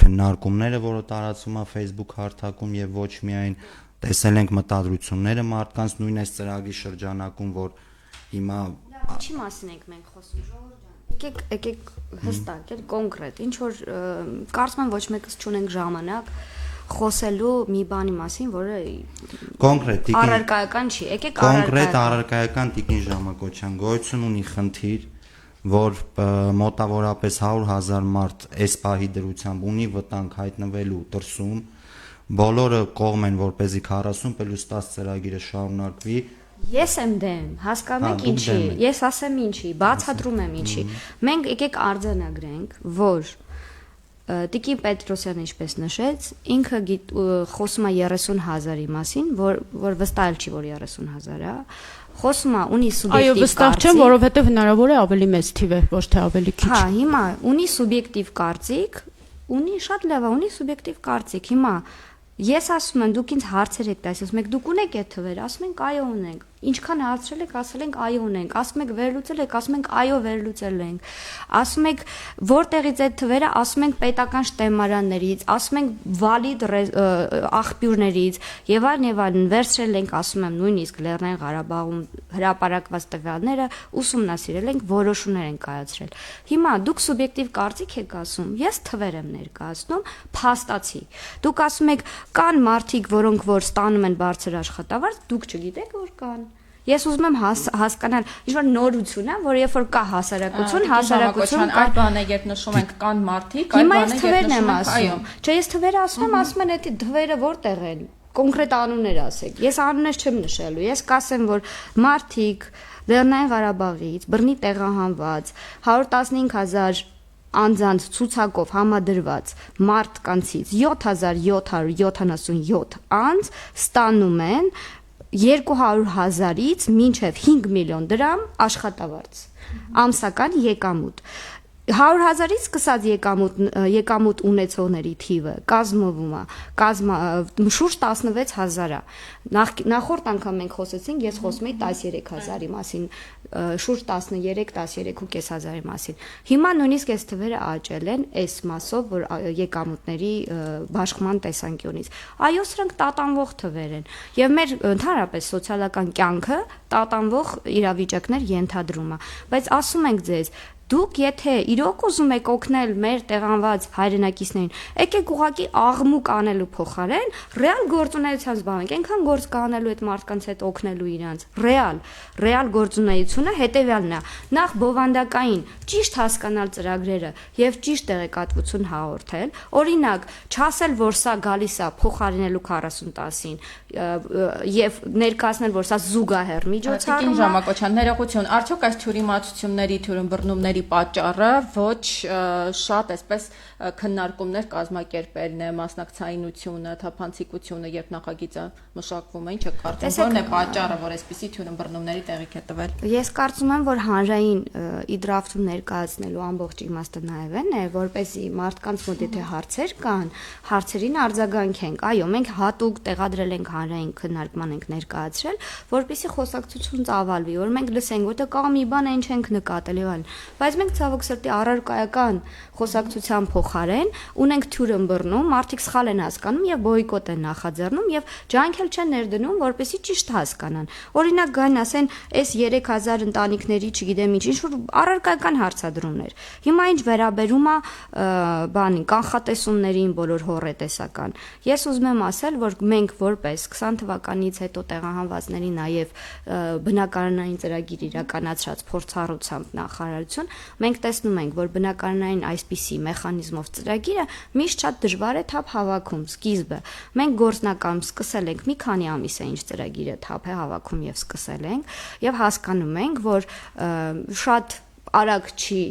S4: քննարկումները, որը տարածվում է Facebook հարթակում եւ ոչ միայն տեսել ենք մտադրությունները մարդկանց նույն այս ծրագրի շրջանակում, որ հիմա
S2: ինչի մասին ենք մենք խոսում, ժողովուրդ ջան։ Եկեք հստակ, կոնկրետ, ինչ որ կարծում եմ ոչ մեկս չունենք ժամանակ խոսելու մի բանի մասին, որը
S4: կոնկրետ
S2: առարկայական չի։ Եկեք
S4: առարկայական Տիկին Ժամակոչյան գոյություն ունի խնդիր, որ մոտավորապես 100,000 մարդ այս պահի դրությամբ ունի վտանգ հայտնվելու դրսում, բոլորը կողմ են, որպեսզի 40+10 ծրագիրը շարունակվի։
S2: Ես եմ դեմ, հասկանում եք ինչի, ես ասեմ ինչի, բացատրում եմ ինչի։ Մենք եկեք արձանագրենք, որ Տիկին Պետրոսյանը ինչպես նշեց, ինքը խոսում է 30,000-ի մասին, որ վստահ չի, որ 30,000 է, խոսում է ունի սուբյեկտիվ կարծիք։ Այո, վստահ չեմ,
S3: որովհետև հնարավոր է ավելի մեծ թիվ է, ոչ թե ավելի քիչ։
S2: Հա, հիմա ունի սուբյեկտիվ կարծիք, ունի շատ լավ է, ունի սուբյեկտիվ կարծիք։ Հիմա ես ասում եմ, դուք ինձ հարցեր եք տալիս, ասում եք դուք ունեք այդ թվերը, ասում ենք այո ունենք։ Ինչքան հարցրել եք, ասել ենք այո ունենք, ասում եք վերլուծել եք, ասում ենք այո վերլուծել ենք, ասում եք որտեղից այդ թվերը, ասում ենք պետական շտեմարաններից, ասում ենք վալիդ աղբյուրներից եւ այլն վերցրել ենք, ասում եմ նույնիսկ Լեռնային Ղարաբաղում հրապարակված տվյալները ուսումնասիրել ենք, որոշումներ ենք կայացրել։ Հիմա դուք սուբյեկտիվ կարծիք եք ասում, ես թվեր եմ ներկայացնում, փաստացի։ Դուք ասում եք կան մարդիկ, որոնք որ ստանում են բարձր աշխատավարձ, դուք չգիտեք որ կան։ Ես ուզում եմ հասկանալ, ինչ-որ նորություն է, որ երբ որ կա հասարակություն
S1: այդ բանը երբ նշում ենք կան մարդիկ, այդ
S2: հիմա
S1: բանը
S2: երբ
S1: նշում
S2: եմ ասում։ Չէ, ես թվերը ասում եմ, ասում են այդ թվերը որտեղ են։ Կոնկրետ անուններ ասեք։ Ես անուններ չեմ նշելու։ Ես կասեմ, որ մարդիկ Լեռնային Ղարաբաղից բռնի տեղահանված 115,000 անձանց ցուցակով համադրված մարդկանցից 7777 անձ ստանում են 200,000-ից մինչև 5 միլիոն դրամ աշխատավարձ ամսական եկամուտ 100,000-ից սկսած եկամուտ ունեցողների թիվը կազմվում է շուրջ 16,000-ը նախորդ անգամ մենք խոսեցինք ես խոսում էի 13,000-ի մասին շուրջ 13,500-ի մասին հիմա նույնիսկ այս թվերը աճել են այս մասով որ եկամուտների բաշխման տեսանկյունից այո սրանք տատանվող թվեր են եւ մեր ընդհանրապես սոցիալական կյանքը տատանվող իրավիճակներ ենթադրում է բայց ասում ենք ձեզ Դուք եթե իրոք ուզում եք օգնել մեր տեղանված հայրենակիցներին, եկեք ուղղակի աղմուկ անելու փոխարեն ռեալ գործունեության զբաղվենք, այնքան գործ կանելու այդ մարդկանց հետ օգնելու իրանց։ Ռեալ գործունեությունը հետեւյալն է. նախ բովանդակային ճիշտ հասկանալ ծրագրերը եւ ճիշտ տեղեկատվություն հաղորդել, օրինակ, չասել, որ սա գալիս է փոխարինելու 40-10-ին եւ ներկայացնել, որ սա զուգահեռ միջոցառում է։
S1: Ժամակոչյան, ներողություն, արդյոք այս թյուրիմացությունների, թյուրըմբռնումների պատճառը ոչ շատ այսպես քննարկումներ կազմակերպելն է, մասնակցայնությունը, թափանցիկությունը, երբ նախագիծը մշակվում է, ինչ է կարծում, որն է պատճառը, որ այսպիսի թյուրըմբռնումների տեղիք է տվել։
S2: Ես կարծում եմ, որ հանրային իդրաֆտում ներկայացնելու ամբողջ իմաստը նաև այն է, որպեսզի մարդկանց մոտ եթե հարցեր կան, հարցերին արձագանքենք։ Այո, մենք հատուկ տեղադրել ենք հանրային քննարկման ենք ներկայացրել, որպեսզի խոսակցություն ծավալվի, որ մենք լսենք, որտեղ կա մի բան, ինչ ենք նկատել եւ այլն։ Բայց մենք ցավոք սրտի առարկայական խոսակցության փոխարեն ունենք թյուրըմբռնում, մարդիկ սխալ են հասկանում եւ բոյկոտ են նախաձեռնում եւ ջանքել չեն ներդնում, որպեսզի ճիշտ հասկանան։ Օրինակ գան ասեն, այս 3000 ընտանիքների, չգիտեմ ինչ որ առարկայական հարցադրումներ։ Հիմա ինչ վերաբերում է բանին, կանխատեսումներին բոլոր հոռետեսական։ Ես ուզում եմ ասել, որ մենք որպես 20 թվականից հետո տեղահանվածների նաեւ բնակարանային ծրագիր իրականացրած փորձառությամբ նախարարություն մենք տեսնում ենք, որ բնակարանային այսպիսի մեխանիզմով ծրագիրը միշտ շատ դժվար է թափ հավաքում սկիզբը։ Մենք գործնականում սկսել ենք մի քանի ամիս է ինչ ծրագիրը թափ է հավաքում եւ սկսել ենք եւ հասկանում ենք, որ շատ արագ չի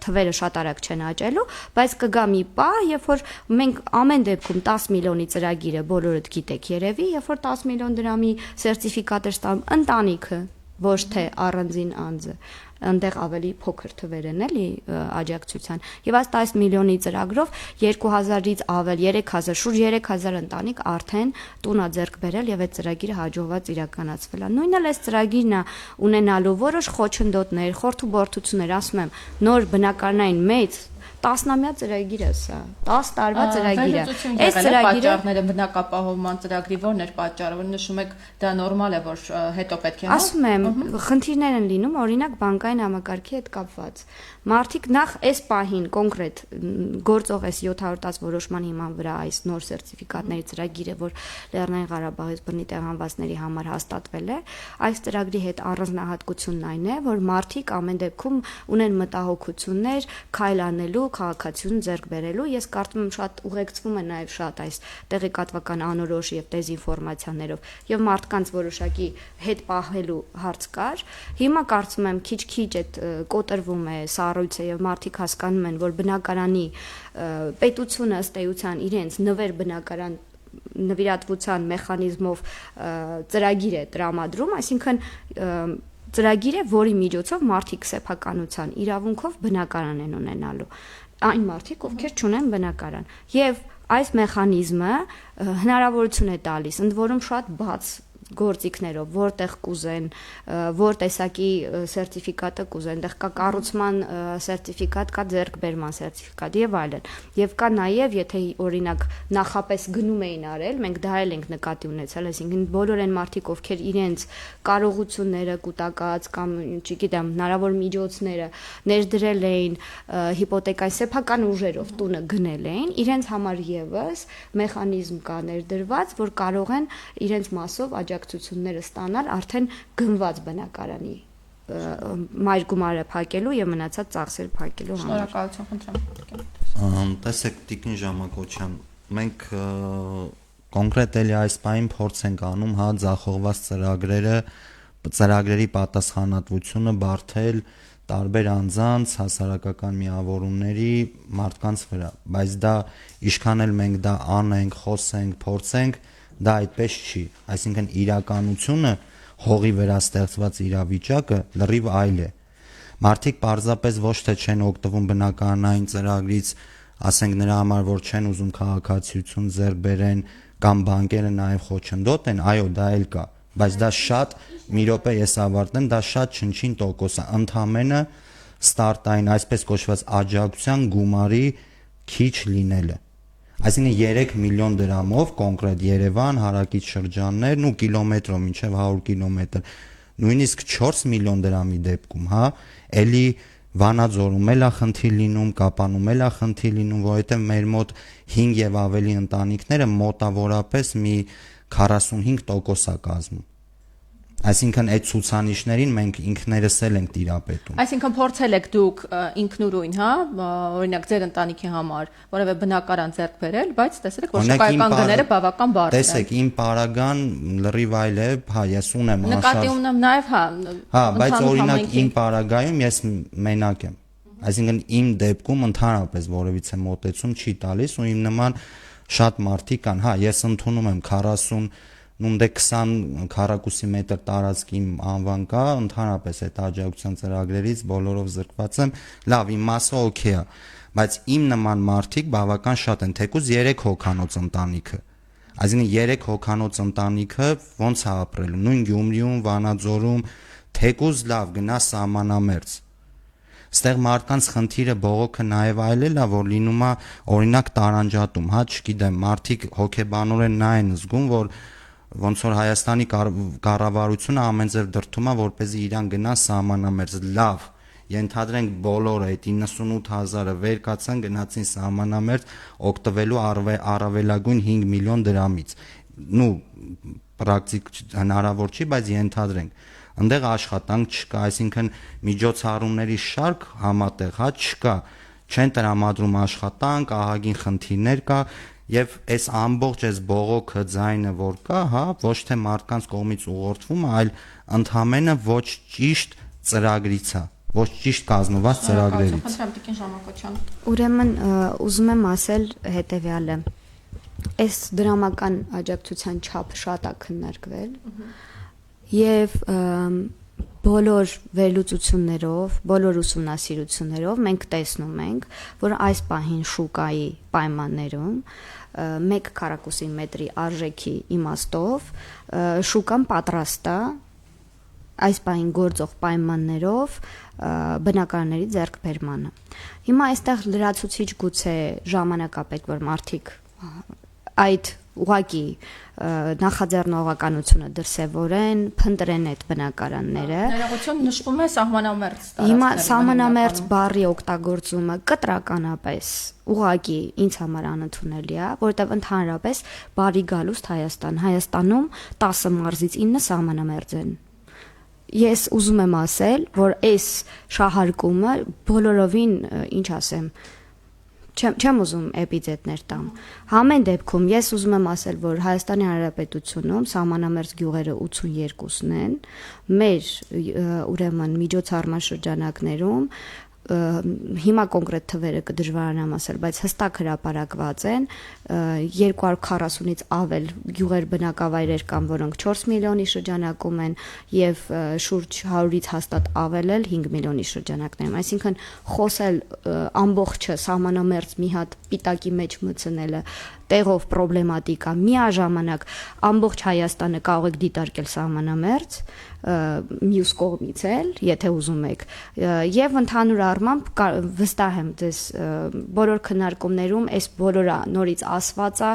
S2: թվերը շատ արագ չեն աճելու, բայց կգա մի պահ, երբ որ մենք ամեն դեպքում 10 միլիոնի ծրագիրը բոլորդ գիտեք երևի, երբ որ 10 միլիոն դրամի սերտիֆիկատ է ստանում ընտանիքը, ոչ թե առանձին անձը, այնտեղ ավելի փոքր թվեր են էլի աջակցության եւ այս 10 միլիոնի ծրագրով 2000-ից ավել 3000 շուրջ 3000 ընտանիք արդեն տուն է ձեռք բերել եւ այդ ծրագիրը հաջողված իրականացվել է նույնն էլ այս ծրագիրն է ունենալու որոշ խոչընդոտներ խորթուբորթություններ ասում եմ նոր բնակարանային մեծ 10-ամյա ծրագիր է սա 10 տարվա ծրագիր է
S1: այս ծրագիրը բնակապահովման ծրագրի որն էր պատճառը որ նշում եք դա նորմալ է որ հետո պետք է
S2: ասում եմ խնդիրներ են լինում օրինակ բանկային համակարգի հետ կապված մարդիկ նախ այս պահին կոնկրետ գործող այս 710 որոշման հիման վրա այս նոր սերտիֆիկատների ծրագիրը որ Լեռնային Ղարաբաղից բռնի տեղահանվածների համար հաստատվել է այս ծրագրի հետ առանձնահատկությունն այն է որ մարդիկ ամեն դեպքում ունեն մտահոգություններ քայլ անելու քաղաքացիություն ձեռք բերելու ես կարծում եմ շատ ուղեկցվում է նաև շատ այս տեղեկատվական անորոշ եւ դեզինֆորմացիաներով եւ մարդկանց որոշակի հետ պահելու հարց կար հիմա կարծում եմ քիչ-քիչ այդ կոտրվում է սառույցը եւ մարդիկ հասկանում են որ բնակարանի պետությունը ըստ էության իրենց նվեր բնակարան նվիրատվության մեխանիզմով ծրագիր է տրամադրում այսինքն ծրագիր է, որի միջոցով մարդիկ սեփականության իրավունքով բնակարան են ունենալու։ Այն մարդիկ, ովքեր չունեն բնակարան։ Եվ այս մեխանիզմը հնարավորություն է տալիս, ընդ որում շատ բաց գործիքներով, որտեղ կուզեն, որ տեսակի սերտիֆիկատը կուզեն, այնտեղ կա կառուցման սերտիֆիկատ, կա ձեռքբերման սերտիֆիկատ եւ այլն։ Եվ կա նաեւ, եթե օրինակ նախապես գնում էին արել, մենք դա էլ ենք նկատի ունեցել, այսինքն բոլոր այն մարդիկ, ովքեր իրենց կարողությունները կուտակած կամ, չգիտեմ, հնարավոր միջոցները ներդրել էին հիպոթեկայի սեփական ուժերով տունը գնել էին, իրենց համար եւս մեխանիզմ կա ներդրված, որ կարող են իրենց մասով աջակցությունները ստանալ արդեն գնված բնակարանի մայր գումարը փակելու եւ մնացած ծախսերը փակելու համար։
S1: Շնորհակալություն, խնդրեմ։
S4: Տեսեք, Տիկին Ժամակոչյան, մենք կոնկրետ էլի այս պահին փորձ ենք անում, հա, ձախողված ծրագրերի պատասխանատվությունը բարթել տարբեր անձանց, հասարակական միավորումների, մարդկանց վրա, բայց դա ինչքան էլ մենք դա անենք, խոսենք, փորձենք, դա այդպես չի, այսինքն իրականությունը, հողի վրա ստեղծված իրավիճակը լրիվ այլ է։ Մարդիկ պարզապես ոչ թե չեն օգտվում բնակարանային ծրագրից, ասենք նրա համար, որ չեն ուզում քաղաքացիություն ձեռք բերեն կամ բանկերը նաև խոչընդոտ են, այո, դա էլ կա, բայց դա շատ, մի րոպե ես ավարտեմ, դա շատ չնչին տոկոս է, ընդամենը ստարտային, այսպես կոչված աջակցության գումարի քիչ լինելը։ Այսինքն 3 միլիոն դրամով կոնկրետ Երևան, հարակից շրջաններն ու կիլոմետրով մինչև 100 կիլոմետր, նույնիսկ 4 միլիոն դրամի դեպքում, հա, էլի Վանաձորում էլ է խնդիր լինում, Կապանում էլ է խնդիր լինում, որովհետև մեր մոտ 5 եւ ավելի ընտանիքները մոտավորապես մի 45% է կազմում։ Այսինքն այդ ցուցանիշներին մենք ինքներս էլ ենք տիրապետում։
S1: Այսինքն փորձել եք դուք ինքնուրույն, հա, օրինակ ձեր ընտանիքի համար որևէ բնակարան ձեռք բերել, բայց տեսեք, որ շուկայական գները բավական բարձր են։
S4: Տեսեք, իմ պարագան լրիվ այլ է, հա, ես ունեմ
S1: նկատի ունեմ նաև, հա։
S4: Հա, բայց օրինակ իմ պարագայում ես մենակ եմ։ Այսինքն իմ դեպքում ընդհանրապես որևիցե մոտեցում չի տալիս ու իմ նման շատ մարդիկ կան, հա, ես ընդունում եմ 40 նույնիսկ 20 քառակուսի մետր տարածք իմ անվան կա, ընդհանրապես այդ աջակցության ծրագրերից բոլորով զրկված եմ, լավ, իմ մասը օքեյ է, բայց իմ նման մարդիկ բավական շատ են, թեկուզ 3 հոգանոց ընտանիքը, այսինքն 3 հոգանոց ընտանիքը ոնց է ապրելու, նույն Գյումրիում, Վանաձորում, թեկուզ լավ գնա սահմանամերձ, ստեղ մարդկանց խնդիրը բողոքը նաև այլ է, որ լինում է օրինակ տարանջատում, հա, չգիտեմ, մարդիկ հոգեբանորեն նա են զգում, որ ոնց որ Հայաստանի կառավարությունը ամեն ձև դրթում է, որպեսզի իրան գնա սահմանամերձ, լավ, ենթադրենք բոլորը այդ 98,000-ը վեր կացան գնացին սահմանամերձ օգտվելու առավելագույն 5 միլիոն դրամից, նու պրակտիկ հնարավոր չի, բայց ենթադրենք այնտեղ աշխատանք չկա, այսինքն միջոցառումների շարք համատեղ, հա, չկա, չեն տրամադրում աշխատանք, ահագին խնդիրներ կա եւ այս ամբողջ այս բողոքը ձայնը որ կա, հա, ոչ թե մարդկանց կողմից ուղղորդվում, այլ ընդհանրապես ոչ ճիշտ ծրագրից է, ոչ ճիշտ կազմված ծրագրերից։
S1: Խնդրեմ Տիկին Ժամակոչյան։
S2: Ուրեմն ուզում եմ ասել հետեւյալը։ Այս դրամական աջակցության չափը շատ է քննարկվել եւ բոլոր վերլուծություններով, բոլոր ուսումնասիրություններով մենք տեսնում ենք, որ այս պահին շուկայի պայմաններում 1 քառակուսի մետրի արժեքի իմաստով շուկան պատրաստ է այս պահին գործող պայմաններով բնակարանների ձեռքբերմանը։ Հիմա այստեղ լրացուցիչ գուցե ժամանակ է պետք, որ մարդիկ այդ ուղակի նախաձեռնողականությունը դրսևորեն, փնտրեն այդ բնակարանները։
S1: Ներողություն, նշվում է սահմանամերձ։
S2: Հիմա սահմանամերձ բառի օգտագործումը կտրականապես ուղակի ինձ համար անընդունելի է, որովհետև ընդհանրապես բարի գալուստ Հայաստանում 10 մարզից 9 սահմանամերձ են։ Ես ուզում եմ ասել, որ այս շահարկումը բոլորովին, ինչ ասեմ, չեմ ուզում էպիթետներ տամ։ Համեն դեպքում ես ուզում եմ ասել, որ Հայաստանի Հանրապետությունում սահմանամերձ գյուղերը 82-ն են, մեր ուրեմն միջոցառման շրջանակներում հիմա կոնկրետ թվերը կդժվարանամ ասել, բայց հստակ հրապարակված են 240-ից ավել գյուղեր բնակավայրեր կան, որոնք 4 միլիոնի շրջանակում են եւ շուրջ 100-ից հաստատ ավել էլ 5 միլիոնի շրջանակներում, այսինքն խոսել ամբողջը սահմանամերձ մի հատ պիտակի մեջ մտցնելը տեղով պրոբլեմատիկա միաժամանակ ամբողջ Հայաստանը կարող եք դիտարկել սահմանամերձ մյուս կողմից էլ, եթե ուզում եք, եւ ընդհանուր առմամբ վստահ եմ ձեզ բոլոր քննարկումներում այս բոլորը նորից ասված է,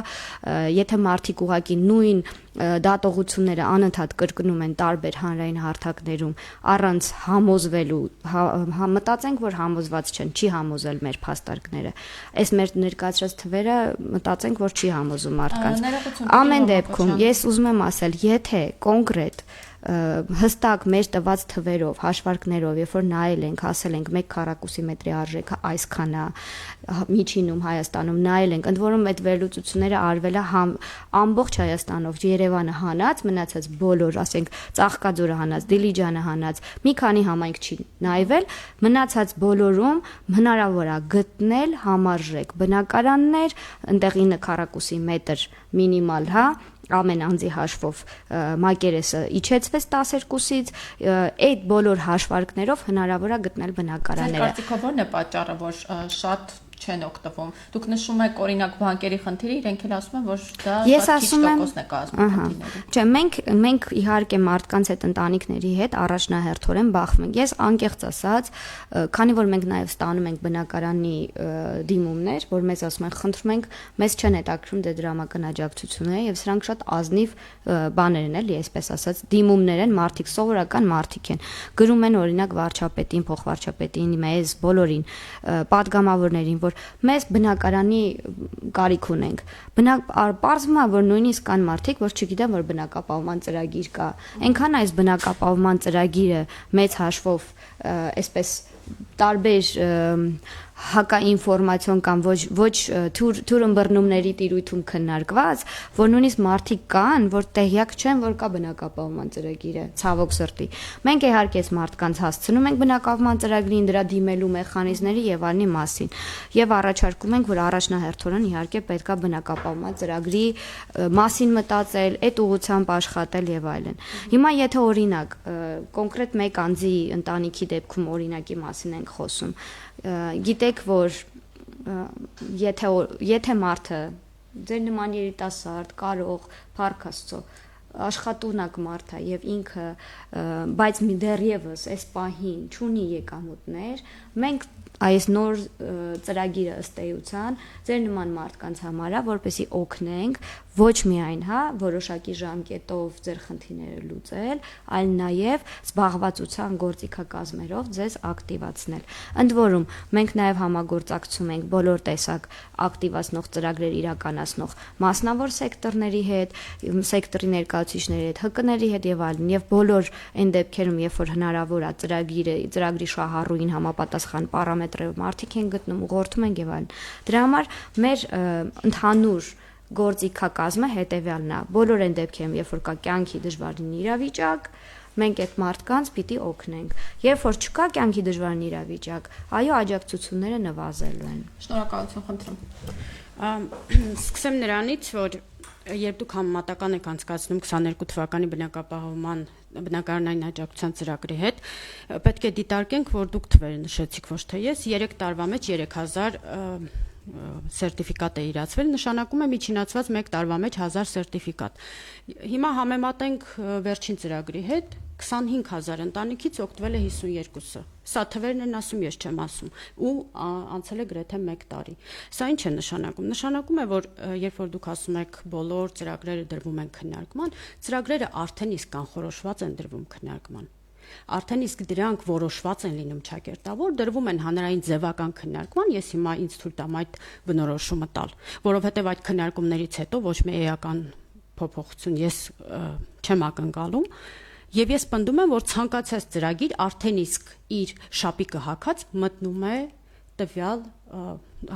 S2: եթե մարդիկ ուղակի նույն դատողությունները անընդհատ կրկնում են տարբեր հանրային հարթակներում առանց համոզվելու, մտածենք, որ համոզված չեն, չի համոզել մեր փաստարկները, այս մեր ներկայացրած թվերը մտածենք, որ չի համոզում մարդկանց։ Ամեն դեպքում ես ուզում եմ ասել, եթե կոնկրետ հստակ մեր տված թվերով, հաշվարկներով, երբ որ նայել ենք, ասել ենք 1 քառակուսի մետրի արժեքը այսքան է միջինում Հայաստանում, նայել ենք, ընդ որում այդ վերլուծությունները արվել է ամբողջ Հայաստանով, Երևանը հանած, մնացած բոլոր, ասենք Ծաղկաձորը հանած, Դիլիջանը հանած, մի քանի համայնք չի նայվել, մնացած բոլորում հնարավոր է գտնել համարժեք բնակարաններ, այնտեղ 9 քառակուսի մետր մինիմալ, հա, ամեն անձի հաշվով մակերեսը իջեցվեց 12-ից, այդ բոլոր հաշվարկներով հնարավոր է գտնել բնակարանները։
S1: Ձեր կարծիքով ո՞րն է պատճառը, որ շատ չեն օգտվում։ Դուք նշում եք օրինակ բանկերի խնդիրը, իրենք էլ ասում են, որ դա շատ քիչ տոկոսն է կազմում խնդիրների։
S2: Չէ, մենք իհարկե մարդկանց հետ, ընտանիքների հետ առաջնահերթորեն բախվում ենք։ Ես անկեղծ ասած, քանի որ մենք նաև ստանում ենք բնակարանի դիմումներ, որ մեզ ասում են, խնդրում ենք, մեզ չեն հետաքրքրում դրամական աջակցությունները, եւ սրանք շատ ազնիվ բաներ են, էլի, այսպես ասած, դիմումներ են, մարդիկ սովորական մարդիկ են։ Գրում են օրինակ վարչապետին, փոխվարչապետին, մեզ բոլորին, պատգամավորներին, որ մեզ բնակարանի կարիք ունենք։ Պարզվում է, որ նույնիսկ կան մարդիկ, որ չգիտեն, որ բնակապահովման ծրագիր կա։ Այնքան այս բնակապահովման ծրագիրը մեծ հաշվով, այսպես տարբեր հակաինֆորմացիոն կամ ոչ թուրըմբռնումների տիրույթում քննարկված, որ նույնիսկ մարդիկ կան, որ տեղյակ չեն, որ կա բնակապահովման ծրագիրը, ցավոք սրտի։ Մենք իհարկե այս մարդկանց հասցնում ենք բնակապահովման ծրագրին, դրա դիմելու մեխանիզմների եւ այլնի մասին, եւ առաջարկում ենք, որ առաջնահերթորեն իհարկե պետքա բնակապահովման ծրագրի մասին մտածել, այդ ուղղությամբ աշխատել եւ այլն։ Հիմա եթե օրինակ կոնկրետ մեկ անձի ընտանիքի դեպքում օրինակի մասին ենք խոսում, գիտեք, որ եթե մարդը ձեր նման երիտասարդ, կարող, Փառք Աստծո, աշխատունակ մարդ է եւ ինքը, բայց դեռևս այս պահին չունի եկամուտներ, մենք այս նոր ծրագիրը ըստ էության ձեր նման մարդկանց համար է, որպեսզի օգնենք ոչ միայն, հա, որոշակի ժամկետով ձեր խնդիրները լուծել, այլ նաև զբաղվածության գործիքակազմերով ձեզ ակտիվացնել։ Ընդ որում, մենք նաև համագործակցում ենք բոլոր տեսակ ակտիվացնող ծրագրեր իրականացնող մասնավոր սեկտորների հետ, սեկտորի ներկայացուցիչների հետ, ՀԿ-ների հետ եւ այլն, եւ բոլոր այն դեպքերում, երբ որ հնարավոր է ծրագրի շահառուին համապատասխան պարամետրերով մարդիկ են գտնում, ուղղորդում են եւ այլն։ Դրա համար մեր ընդհանուր գործիքակազմը հետեւյալն է. բոլոր այն դեպքերում, երբ որ կա կյանքի դժվարին իրավիճակ, մենք այդ մարդկանց պիտի օգնենք։ Երբ որ չկա կյանքի դժվարին իրավիճակ, այո, աջակցությունները նվազելու են։
S1: Շնորհակալություն, խնդրում։
S3: Սկսեմ նրանից, որ երբ դուք համեմատական եք անցկացնում 22 թվականի բնակարանային աջակցության ծրագրի հետ, պետք է դիտարկենք, որ դուք թվերը նշեցիք, ոչ թե ես, 3 տարվա մեջ 3000 սերտիֆիկատ է իրացվել, նշանակում է միջինացված 1 տարվա մեջ 1000 սերտիֆիկատ։ Հիմա համեմատենք վերջին ծրագրի հետ, 25000 ընտանիքից օգտվել է 52-ը։ Սա թվերն են ասում, ես չեմ ասում, ու անցել է գրեթե 1 տարի։ Սա ինչ է նշանակում։ Նշանակում է, որ երբ որ դուք ասում եք բոլոր ծրագրերը դրվում են քննարկման, ծրագրերը արդեն իսկ կանխորոշված են դրվում քննարկման։ Արդեն իսկ դրանք որոշված են լինում ճակերտավոր, դրվում են հանրային ձևական քննարկման, ես հիմա ինձ թույլ տամ այդ բնորոշումը տալ, որովհետև այդ քննարկումներից հետո ոչ մի էական փոփոխություն ես չեմ ակնկալում, եւ ես պնդում եմ, որ ցանկացած ծրագիր արդեն իսկ իր շապիկը հագած մտնում է տվյալ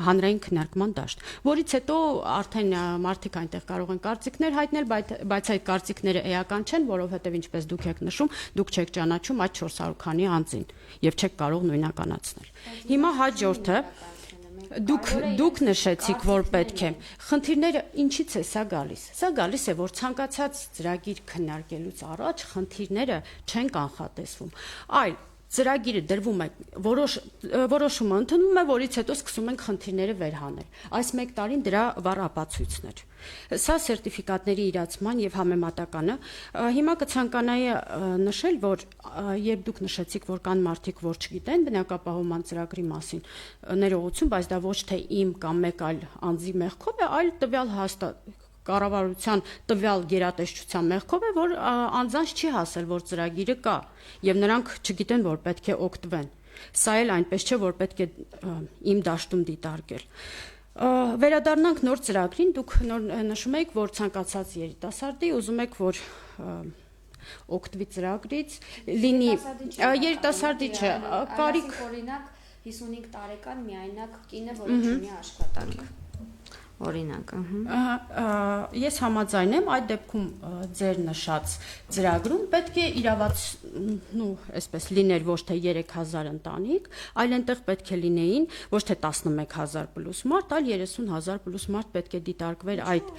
S3: հանրային քննարկման դաշտ, որից հետո արդեն մարդիկ այնտեղ կարող են կարծիքներ հայտնել, բայց այդ կարծիքները էական չեն, որովհետև ինչպես դուք եք նշում, դուք չեք ճանաչում այդ 400 քանի անձին եւ չեք կարող նույնականացնել։ Հիմա հաջորդը դուք նշեցիք, որ պետք է խնդիրները ինչից է սա գալիս։ Սա գալիս է, որ ցանկացած ծրագիր քննարկելուց առաջ խնդիրները չեն կանխատեսվում, այլ ծրագիրը դրվում է, որոշումը ընդունվում է, որից հետո սկսում են խնդիրները վերհանել։ Այս 1 տարին դրա վառ ապացույցներ։ Սա սերտիֆիկատների իրացման եւ համեմատականը։ Հիմա կցանկանայի նշել, որ երբ դուք նշեցիք, որ կան մարդիկ, որ չգիտեն բնակապահովման ծրագրի մասին ներողություն, բայց դա ոչ թե իմ կամ մեկ այլ անձի մեղքով է, այլ տվյալ կառավարության տվյալ գերատեսչության մեղքով է, որ անձանց չի հասել, որ ծրագիրը կա եւ նրանք չգիտեն, որ պետք է օգտվեն։ Սա էլ այնպես չէ, որ պետք է իմ դաշտում դիտարկել։ Վերադառնանք նոր ծրագրին, դուք նշում եք, որ ցանկացած երիտասարդի ուզում եք, որ օգտվի ծրագրից, լինի երիտասարդի չէ, կարիք
S2: օրինակ 55 տարեկան միայնակ կինը, որը ունի աշխատանք։ Օրինակ,
S3: ես համաձայն եմ, այդ դեպքում ձեր նշած ծրագրում պետք է այսպես լիներ ոչ թե 3000 ընտանիք, այլ այնտեղ պետք է լինեին ոչ թե 11000 պլյուս մարդ, այլ 30000 պլյուս մարդ պետք է դիտարկվեր այդ,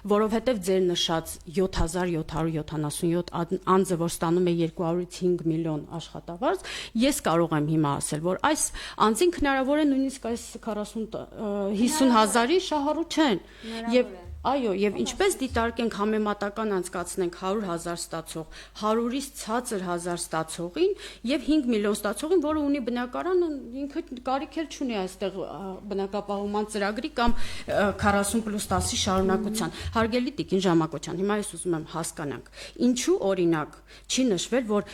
S3: որովհետև ձեր նշած 7777 անձը, որ ստանում է 200-ից 5 միլիոն աշխատավարձ, ես կարող եմ հիմա ասել, որ այս անձին հնարավոր է նույնիսկ այս 40-50 շահառու չեն, եւ այո, եւ ինչպես դիտարկենք համեմատական անցկացնենք 100,000 ստացող, 100-ից ցածր 1000 ստացողին եւ 5 միլիոն ստացողին, որը ունի բնակարան, ինքը կարիք էլ չունի այստեղ բնակապահովման ծրագրի կամ 40+10-ի շարունակության։ Հարգելի Տիկին Ժամակոչյան, հիմա ես ուզում եմ հասկանանք, ինչու օրինակ չի նշվել, որ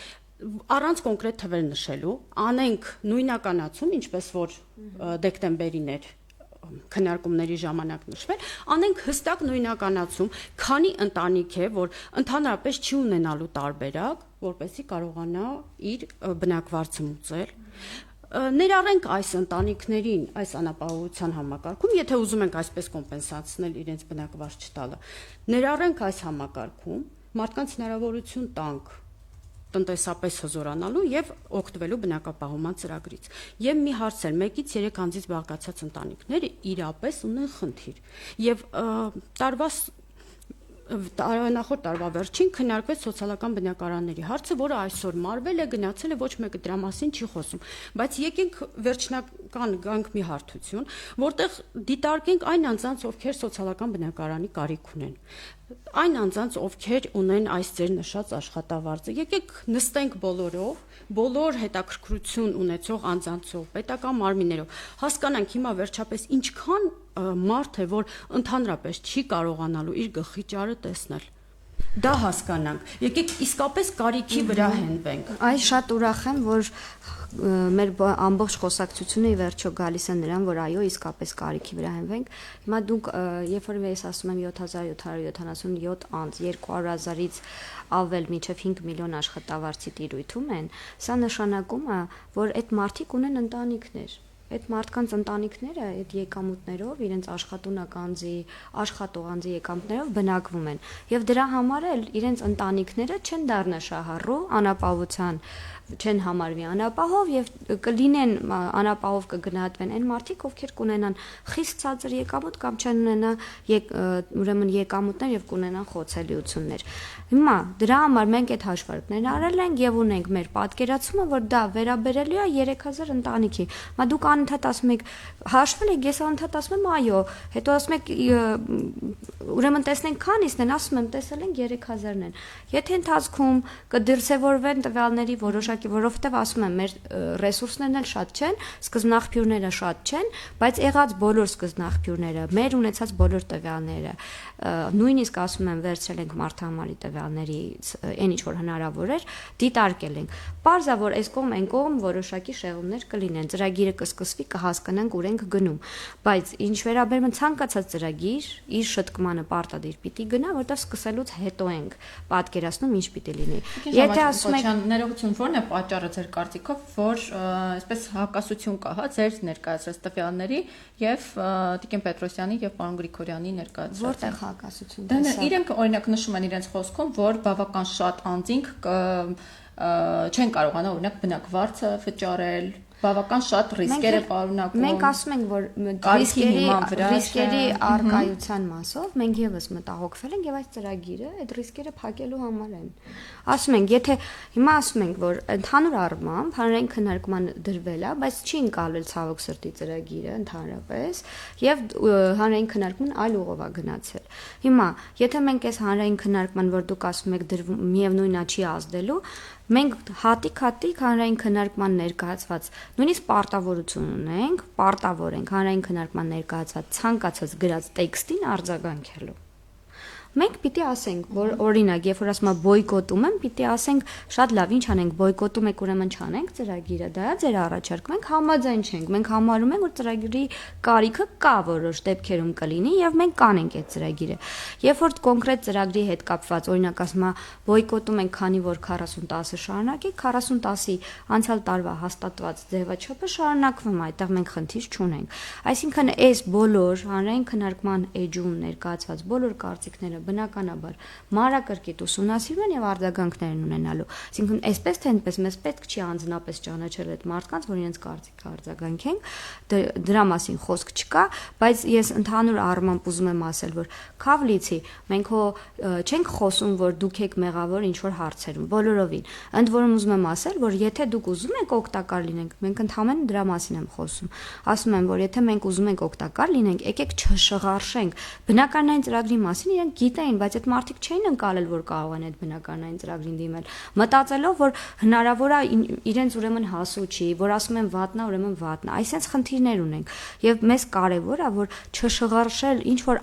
S3: առանց կոնկրետ թվեր նշելու անենք նույնականացում, ինչպես որ դեկտեմբերին էր քննարկումների ժամանակ նշվել, անենք հստակ նույնականացում, քանի ընտանիք է, որ ընդհանրապես չի ունենալու տարբերակ, որպեսզի կարողանա իր բնակվարձը մուծել։ Ներառենք այս ընտանիքներին այս անապահովության համակարգում, եթե ուզում ենք այսպես կոմպենսացնել իրենց բնակվարձ չտալը, ներառենք այս համակարգում, մարդկանց հնարավորություն տանք տնտեսապես հզորանալու եւ օգտվելու բնակապահովման ծրագրից։ Եվ մի հարց էլ, 1-ից 3 անձից բաղկացած ընտանիքները իրապես ունեն խնդիր։ Եվ նախորդ տարվա վերջին քննարկվեց սոցիալական բնակարանների հարցը, որը այսօր մարվել է, գնացել է, ոչ մեկը դրա մասին չի խոսում։ Բայց եկենք վերջնական գանք մի հարթություն, որտեղ դիտարկենք այն անձանց, ովքեր սոցիալական բնակարանի կարիք ունեն։ Այն անձանց, ովքեր ունեն այս ձեր նշած աշխատավարձը, եկեք նստենք բոլորով, բոլոր հետաքրքրություն ունեցող անձանցով, պետական մարմիններով, հասկանանք հիմա վերջապես ինչքան մարդ է, որ ընդհանրապես չի կարողանալու իր գլխի ճարը տեսնել։ Դա հասկանանք։ Եկեք իսկապես կարիքի վրա հենվենք։
S2: Այս շատ ուրախ եմ, որ մեր ամբողջ խոսակցությունը ի վերջո գալիս է նրան, որ այո, իսկապես կարիքի վրա հենվենք։ Հիմա դուք, երբ որ ես ասում եմ 7777 անձ 200,000-ից ավել մինչև 5 միլիոն աշխատավարձի տիրույթում են, սա նշանակում է, որ այդ մարդիկ ունեն ընտանիքներ։ Այդ մարդկանց ընտանիքները այդ եկամուտներով իրենց աշխատունակ անձի, աշխատող անձի եկամուտներով բնակվում են եւ դրա համար էլ իրենց ընտանիքները չեն դառնա շահառու անապահովության չեն համարվի անապահով եւ կլինեն անապահով կգնահատվեն այն մարդիկ, ովքեր կունենան խիստ ցածր եկամուտ կամ չեն ունենա ուրեմն եկամուտներ եւ կունենան խոցելիություններ։ Հիմա դրա համար մենք այդ հաշվարկներն արել ենք եւ ունենք մեր պատկերացումը, որ դա վերաբերելու է 3000 ընտանիքի։ Մա դուք անընդհատ ասում եք հաշվել եք, ես անընդհատ ասում եմ այո, հետո ասում եք ուրեմն տեսնենք քանիսն են, ասում եմ տեսել ենք 3000-ն են։ Եթե ընթացքում կդրսևորվեն տվյալների որոշակի, որովհետև ասում եմ մեր ռեսուրսներն էլ շատ չեն, սկզբնաղբյուրները շատ չեն, բայց եղած բոլոր սկզբնաղբյուրները, մեր ունեցած բոլոր տվյալները, նույնիսկ ասում եմ վերցրել ենք մարդահամարի տվյալներից այն ինչ որ հնարավոր էր, դիտարկել ենք։ Պարզ է, որ այս կողմ այն կողմ որոշակի շեղումներ կլինեն, ծրագիրը կսկսի խոսվի, կհասկանանք ուր ենք գնում, բայց ինչ վերաբերում է ցանկացած ծրագիր, իր շտկմանը պարտադիր պիտի գնա, որտեղ սկսելուց հետո ենք պատկերացնում ինչ պիտի լինի։
S1: Եթե ասում եք ներողություն, ո՞րն է պատճառը ձեր կարծիքով, որ այսպես հակասություն կա, հա, ձեր ներկայացրած տվյալների եւ Տիկին Պետրոսյանի եւ պարոն Գրիգորյանի ներկայացրած։
S2: Որտեղ հակասություն
S1: Դա
S2: տեսա։
S1: իրենք օրինակ նշում են իրենց խոսքում, որ բավական շատ անձինք չեն կարողանա օրինակ բնակվարձը վճարել, բավական շատ ռիսկեր է պարունակում։
S2: Մենք ասում ենք, որ ռիսկերի արկայության մասով մենք եւս մտահոգվել ենք եւ այս ծրագիրը այդ ռիսկերը փակելու համար են։ Ասում ենք, եթե հիմա ասում ենք, որ ընդհանուր առմամբ հանրային քննարկման դրվել է, բայց չի ընկալվել ցավոք սրտի ծրագիրը ընդհանրապես եւ հանրային քննարկման այլ ուղով է գնացել։ Հիմա, եթե մենք այս հանրային քննարկման, որ դուք ասում եք միևնույնն է չի ազդելու, մենք հատիկ հանրային քննարկման ներկայացված նույնիսկ պարտավորություն ունենք, պարտավոր ենք հանրային քննարկման ներկայացված ցանկացած գրած տեքստին արձագանքելու։ Մենք պիտի ասենք, որ օրինակ, երբ որ ասում եմ բոյկոտում եմ, պիտի ասենք շատ լավ, ինչ անենք, բոյկոտում եք, ուրեմն չանենք ծրագիրը, դա է ձեր առաջարկը, մենք համաձայն չենք, մենք համարում ենք, որ ծրագրի կարիքը կա որոշ դեպքերում կլինի եւ մենք կանենք այդ ծրագիրը։ Երբ որ կոնկրետ ծրագրի հետ կապված, օրինակ ասում եմ բոյկոտում ենք, քանի որ 40-10-ը շարունակի, 40-10-ի անցյալ տարվա հաստատված ձևաչափը շարունակվում է, այդտեղ մենք խնդիր չունենք։ Այսինքն այս բոլոր հանրային քննարկման էջում ներկայացված բոլոր կարծիքները բնականաբար մանրակրկիտ ուսումնասիրում են եւ արձագանքներ են ունենալու։ Այսինքն այսպես թե այնպես մեզ պետք չի անձնապես ճանաչել այդ մարդկանց, որ իրենց կարծիքը արձագանքենք, դրա մասին խոսք չկա, բայց ես ընդհանուր առմամբ ուզում եմ ասել, որ Քավլիցի մենք չենք խոսում, որ դուք եք մեղավոր ինչ որ հարցերում, բոլորովին։ Ընդ որում ուզում եմ ասել, որ եթե դուք ուզում եք օգտակար լինենք, մենք ընդհանրապես դրա մասին եմ խոսում։ Ասում եմ, որ եթե մենք ուզում ենք օգտակար լինենք, եկեք չշղարշենք բնականային ծրագրի մասին, իրենք գիտեին, բայց այդ մարդիկ չէին ընկալել, որ կարող են այդ բնականային ծրագրին դիմել, մտածելով, որ հնարավոր է իրենց ուրեմն հասու չի, որ ասում են վատնա, ուրեմն վատնա։ Այսինքն խնդիրներ ունենք եւ մեզ կարեւոր է, որ չշղարշել ինչ որ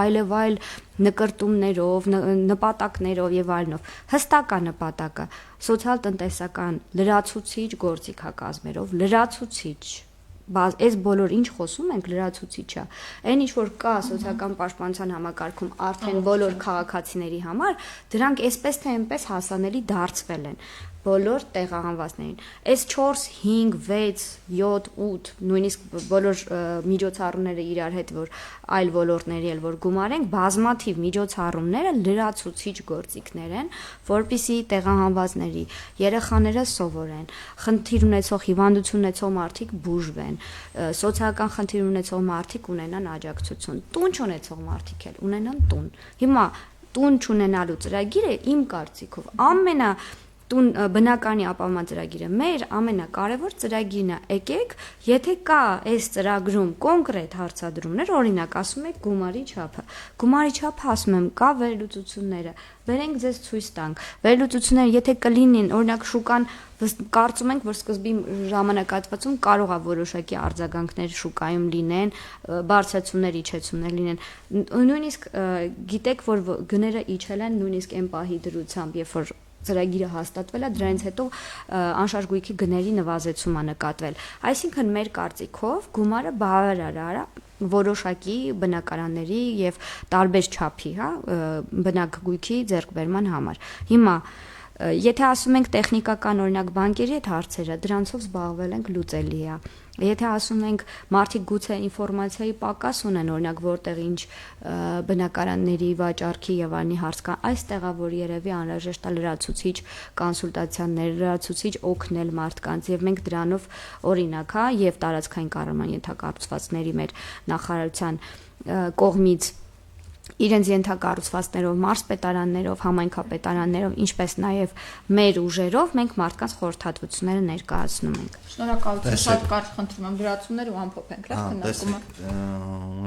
S2: այլևայլ նկրտումներով, նպատակներով եւ այլնով։ Հստակ է նպատակը սոցիալ-տնտեսական լրացուցիչ գործիքակազմերով, լրացուցիչ այս բոլոր ինչ խոսում ենք լրացուցիչ է։ Այն ինչ որ կա սոցիալական պաշտպանության համակարգում արդեն բոլոր քաղաքացիների համար, դրանք այսպես թե այնպես հասանելի դարձվել են բոլոր տեղահանվածներին։ Այս 4, 5, 6, 7, 8 նույնիսկ բոլոր միջոցառումները իրար հետ, որ այլ ոլորտների էլ որ գումարենք, բազմաթիվ միջոցառումները լրացուցիչ գործիքներ են, որպիսի տեղահանվածների երեխաները սովորեն, խնդիր ունեցող, հիվանդություն ունեցող մարդիկ բուժվեն, սոցիալական խնդիր ունեցող մարդիկ ունենան աջակցություն, տուն չունեցող մարդիկ էլ ունենան տուն։ Հիմա տուն չունենալու ծրագիրը իմ կարծիքով տուն բնականի ապահովման ծրագիրը մեր ամենակարևոր ծրագիրն է։ Եկեք, եթե կա այս ծրագրում կոնկրետ հարցադրումներ, օրինակ ասում եք գումարի չափը։ Գումարի չափը ասում եմ կա վերլուծությունները, վերենք ձեզ ցույց տանք։ Վերլուծությունները եթե կլինին, օրինակ շուկան կարծում ենք, որ սկզբի ժամանակահատվածում կարող է որոշակի արձագանքներ շուկայում լինեն, բարձրացումներ, իջեցումներ լինեն։ Նույնիսկ գիտեք, որ գները իջել են նույնիսկ այն պահի դրությամբ, երբ որ ծրագիրը հաստատվել է, դրանից հետո անշարժ գույքի գների նվազեցում է նկատվել։ Այսինքն մեր կարծիքով գումարը բավարար է որոշակի բնակարանների եւ տարբեր չափի, հա, բնակգույքի ձեռքբերման համար։ Հիմա եթե ասում ենք տեխնիկական օրինակ բանկերի հետ հարցերը, դրանցով զբաղվել ենք լուծելի է։ Եթե ասում ենք մարդիկ գուցե ինֆորմացիայի պակաս ունեն, օրինակ որտեղ ինչ բնակարանների վաճառքի եւ այլնի հարց կա, այստեղ է որ երևի անհրաժեշտ է լրացուցիչ կոնսուլտացիաներ, լրացուցիչ օգնել մարդկանց եւ մենք դրանով օրինակ, հա, եւ տարածքային կառավարման ենթակառուցվածքների մեր նախարարության կողմից իրենց ենթակառուցվածքներով, մարզպետարաններով, համայնքապետարաններով, ինչպես նաև մեր ուժերով մենք մարդկանց խորհրդատվությունները ներկայացնում ենք։
S1: Շնորհակալություն, շատ կարճ խնդրում եմ լրացումներ ու ամփոփենք, լավ քննարկումը։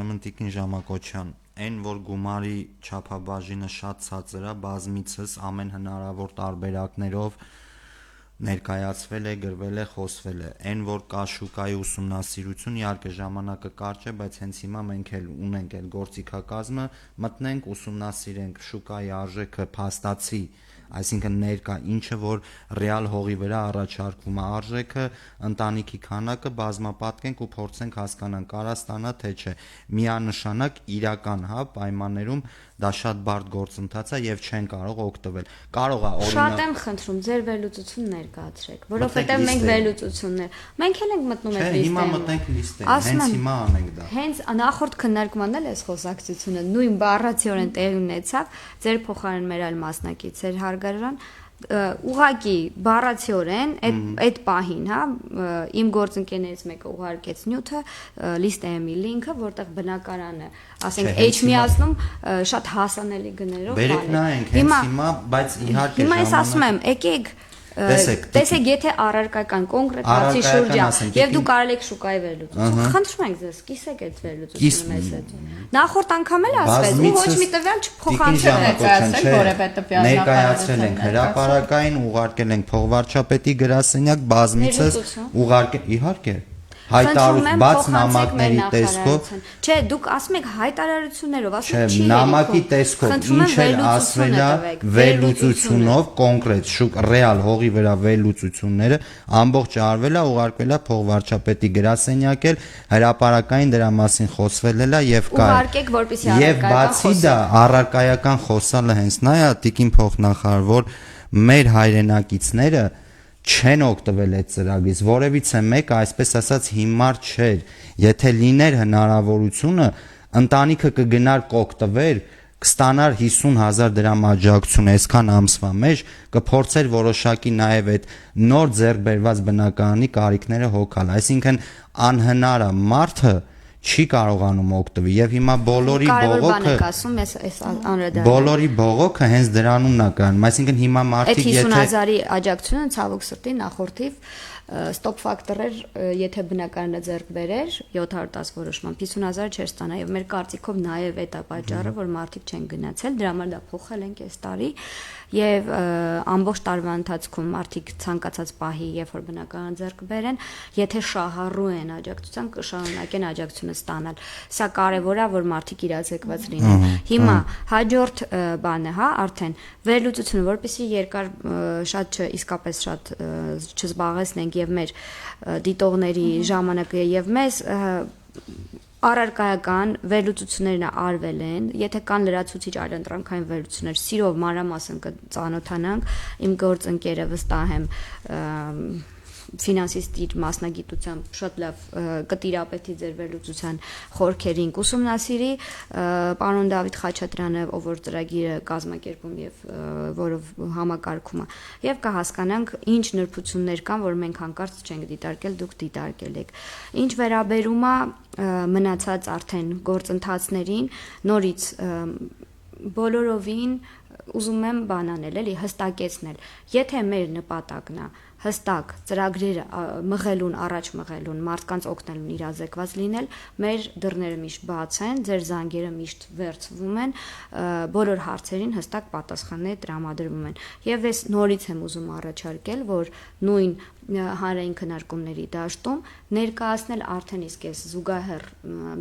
S4: Ուրեմն Տիկին Ժամակոչյան, այն որ գումարի չափաբաժինը շատ ցածր է, բազմիցս ամեն հնարավոր տարբերակներով ներկայացվել է, գրվել է, խոսվել է։ Այն որ կա շուկայի ուսումնասիրություն, իհարկե ժամանակը կարճ է, բայց հենց հիմա մենք էլ ունենք այդ գործիքակազմը, մտնենք, ուսումնասիրենք շուկայի արժեքը փաստացի այսինքն ներկա ինչը որ ռեալ հողի վրա առաջարկվում է արժեքը, ընտանիքի քանակը բազմապատկենք ու փորձենք հասկանանք կարա ստանա թե չէ։ Միանշանակ իրական պայմաններում դա շատ բարդ գործընթաց է եւ չեն կարող օգտվել։ Կարող է օրինակ
S2: Շատ եմ խնդրում ձեր վերլուծություն ներկայացրեք, որովհետեւ մենք վերլուծություններ մենք էլ ենք մտնում այդ լիստը։
S4: Հիմա մտնենք լիստեն, հենց հիմա անենք դա։
S2: Հենց նախորդ քննարկմանն էլ էս խոսակցությունը նույն բառացիորեն տեղի ունեցավ, ձեր փոխարեն մեր այլ մասնակիցներ հարգարժան ուղակի բառացիորեն այդ պահին, իմ գործընկերներից մեկը ուղարկեց նյութը, լիստեմի լինքը, որտեղ բնակարանը, ասենք, H-միացնում շատ հասանելի գներով բան է։
S4: Բերեք նայենք հենց հիմա, բայց իհարկե
S2: Հիմա ես ասում եմ, եկեք տեսեք, եթե առարկական կոնկրետ հարցի շուրջ է, եւ դու կարելի եք շուկայի վերլուծություն, խնդրում ենք ձեզ, կիսեք այդ վերլուծությունը մեզ հետ։ Նախորդ անգամ էլ ասվեց, ու ոչ մի տվյալ
S1: չփոխանցել որևէ տվյալ
S4: ներկայացրել ենք հրապարակային, ուղարկել ենք փողվարչապետի գրասենյակ, բազմիցս ուղարկել, իհարկե հայտարարություն նամակների տեսքով
S2: չէ դուք ասում եք հայտարարություններով ասում
S4: չի նամակի տեսքով ինչ էլ ասվել է վերլուծությունով կոնկրետ ռեալ հողի վրա վերլուծությունները ամբողջը արվել է ուղարկվել է փողվարչապետի գրասենյակ էլ հրապարակային դրա մասին խոսվել է եւ կա
S2: ուղարկեք որպեսզի
S4: եւ բացի դա առարկայական խոսալը հենց նա է տիկին փոխնախարար որ մեր հայրենակիցները չեն օգտվել այդ ծրագրից, որևիցե մեկը այսպես ասած հիմար չէր, եթե լիներ հնարավորությունը, ընտանիքը կգնար կօգտվեր, կստանար 50,000 դրամ աջակցություն այսքան ամսվա մեջ, կփորձեր որոշակի նաև այդ նոր ձեռք բերված բնակարանի կարիքները հոգալ, այսինքն անհնար է մարդը չի կարողանում օգտվել եւ հիմա բոլորի բողոքը հենց դրանումն է կանում այսինքն հիմա մարդիկ
S2: եթե 50,000-ի աջակցությունը ցավոք սրտի նախորդիվ ստոպ ֆակտորեր եթե բնակարանը ձեռք բերեր 710 որոշմամբ 50,000 չէր ստանա եւ մեր կարծիքով նաեւ այդ է պատճառը որ մարդիկ չեն գնացել դրա համար դա փոխել ենք այս տարի եւ ամբողջ տարվա ընթացքում մարդիկ ցանկացած պահի երբ որ բնակարան ձեռք բերեն եթե շահառու են աջակցության կշարունակեն աջակցությունը ստանալ սա կարեւոր է որ մարդիկ իրազեկված լինեն հիմա հաջորդ բանը արդեն վերլուծությունը որպեսզի երկար շատ իսկապես շատ չզբաղեցնենք եւ մեր դիտողների ժամանակը եւ մեզ առարկայական վերլուծություններն արվել են, եթե կան լրացուցիչ այլընտրանքային վերլուծություններ, սիրով մանրամասն կծանոթանանք, իմ գործընկերը վստահ եմ ֆինանսիստի մասնագիտությամբ շատ լավ կտիրապետի ձեր վերլուծության խորքերին կուսումնասիրի պարոն Դավիթ Խաչատրյանը ով որ ծրագիրը կազմակերպում եւ որով համակարգում է եւ կհասկանանք ինչ նրբություններ կան որ մենք հանկարծ չենք դիտարկել դուք դիտարկել եք ինչ վերաբերում է մնացած արդեն գործընթացներին նորից բոլորովին ուզում եմ բան անել էլի հստակեցնել եթե մեր նպատակն է հստակ ծրագրերը մղելուն առաջ մղելուն մարդկանց օգնելուն իրազեկված լինել մեր դռները միշտ բաց են ձեր զանգերը միշտ վերցվում են բոլոր հարցերին հստակ պատասխաններ տրամադրվում են եւ ես նորից եմ ուզում առաջարկել որ նույն հանրային քննարկումների դաշտում ներկայացնել արդեն իսկ այս զուգահեռ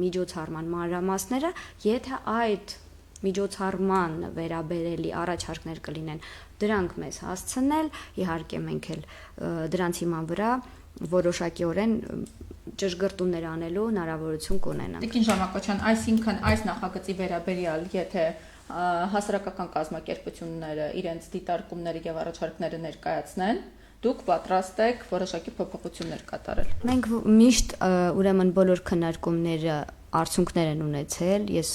S2: միջոցառման մանրամասները եթե այդ միջոցառման վերաբերելի առաջարկներ կլինեն դրանք մեզ հասցնել իհարկե մենք էլ դրանց հիման վրա որոշակիորեն ճշգրտումներ անելու հնարավորություն կունենանք
S1: Տիկին Ժամակոչյան այսինքն այս նախագծի վերաբերյալ եթե հասարակական կազմակերպությունները իրենց դիտարկումները եւ առաջարկները ներկայացնեն դուք պատրաստ եք որոշակի փոփոխություններ կատարել
S2: Մենք միշտ ուրեմն բոլոր քննարկումները արդյունքներ են ունեցել, ես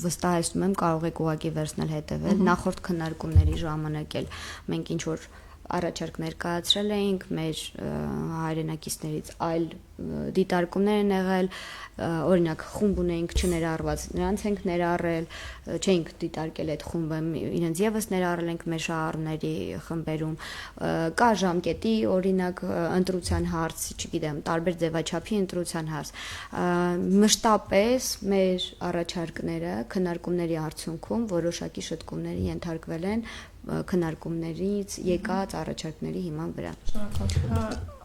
S2: վստահեցնում եմ կարող եք ուղղակի վերցնել հետևել, նախորդ քննարկումների ժամանակ էլ մենք ինչ որ առաջարկ ներկայացրել էինք մեր հայրենակիցներից այլ դիտարկումներ են եղել, օրինակ խումբ ունեինք չներառված, նրանց ենք ներառել, չէինք դիտարկել այդ խումբը, իրենց եւս ներառել ենք մեր շահառուների խմբերում, կա ժամկետի օրինակ ընտրության հարց, չգիտեմ, տարբեր ձևաչափի ընտրության հարց։ Մշտապես մեր առաջարկները քննարկումների արդյունքում որոշակի շտկումների ենթարկվել են քննարկումներից եկած առաջարկների հիման վրա։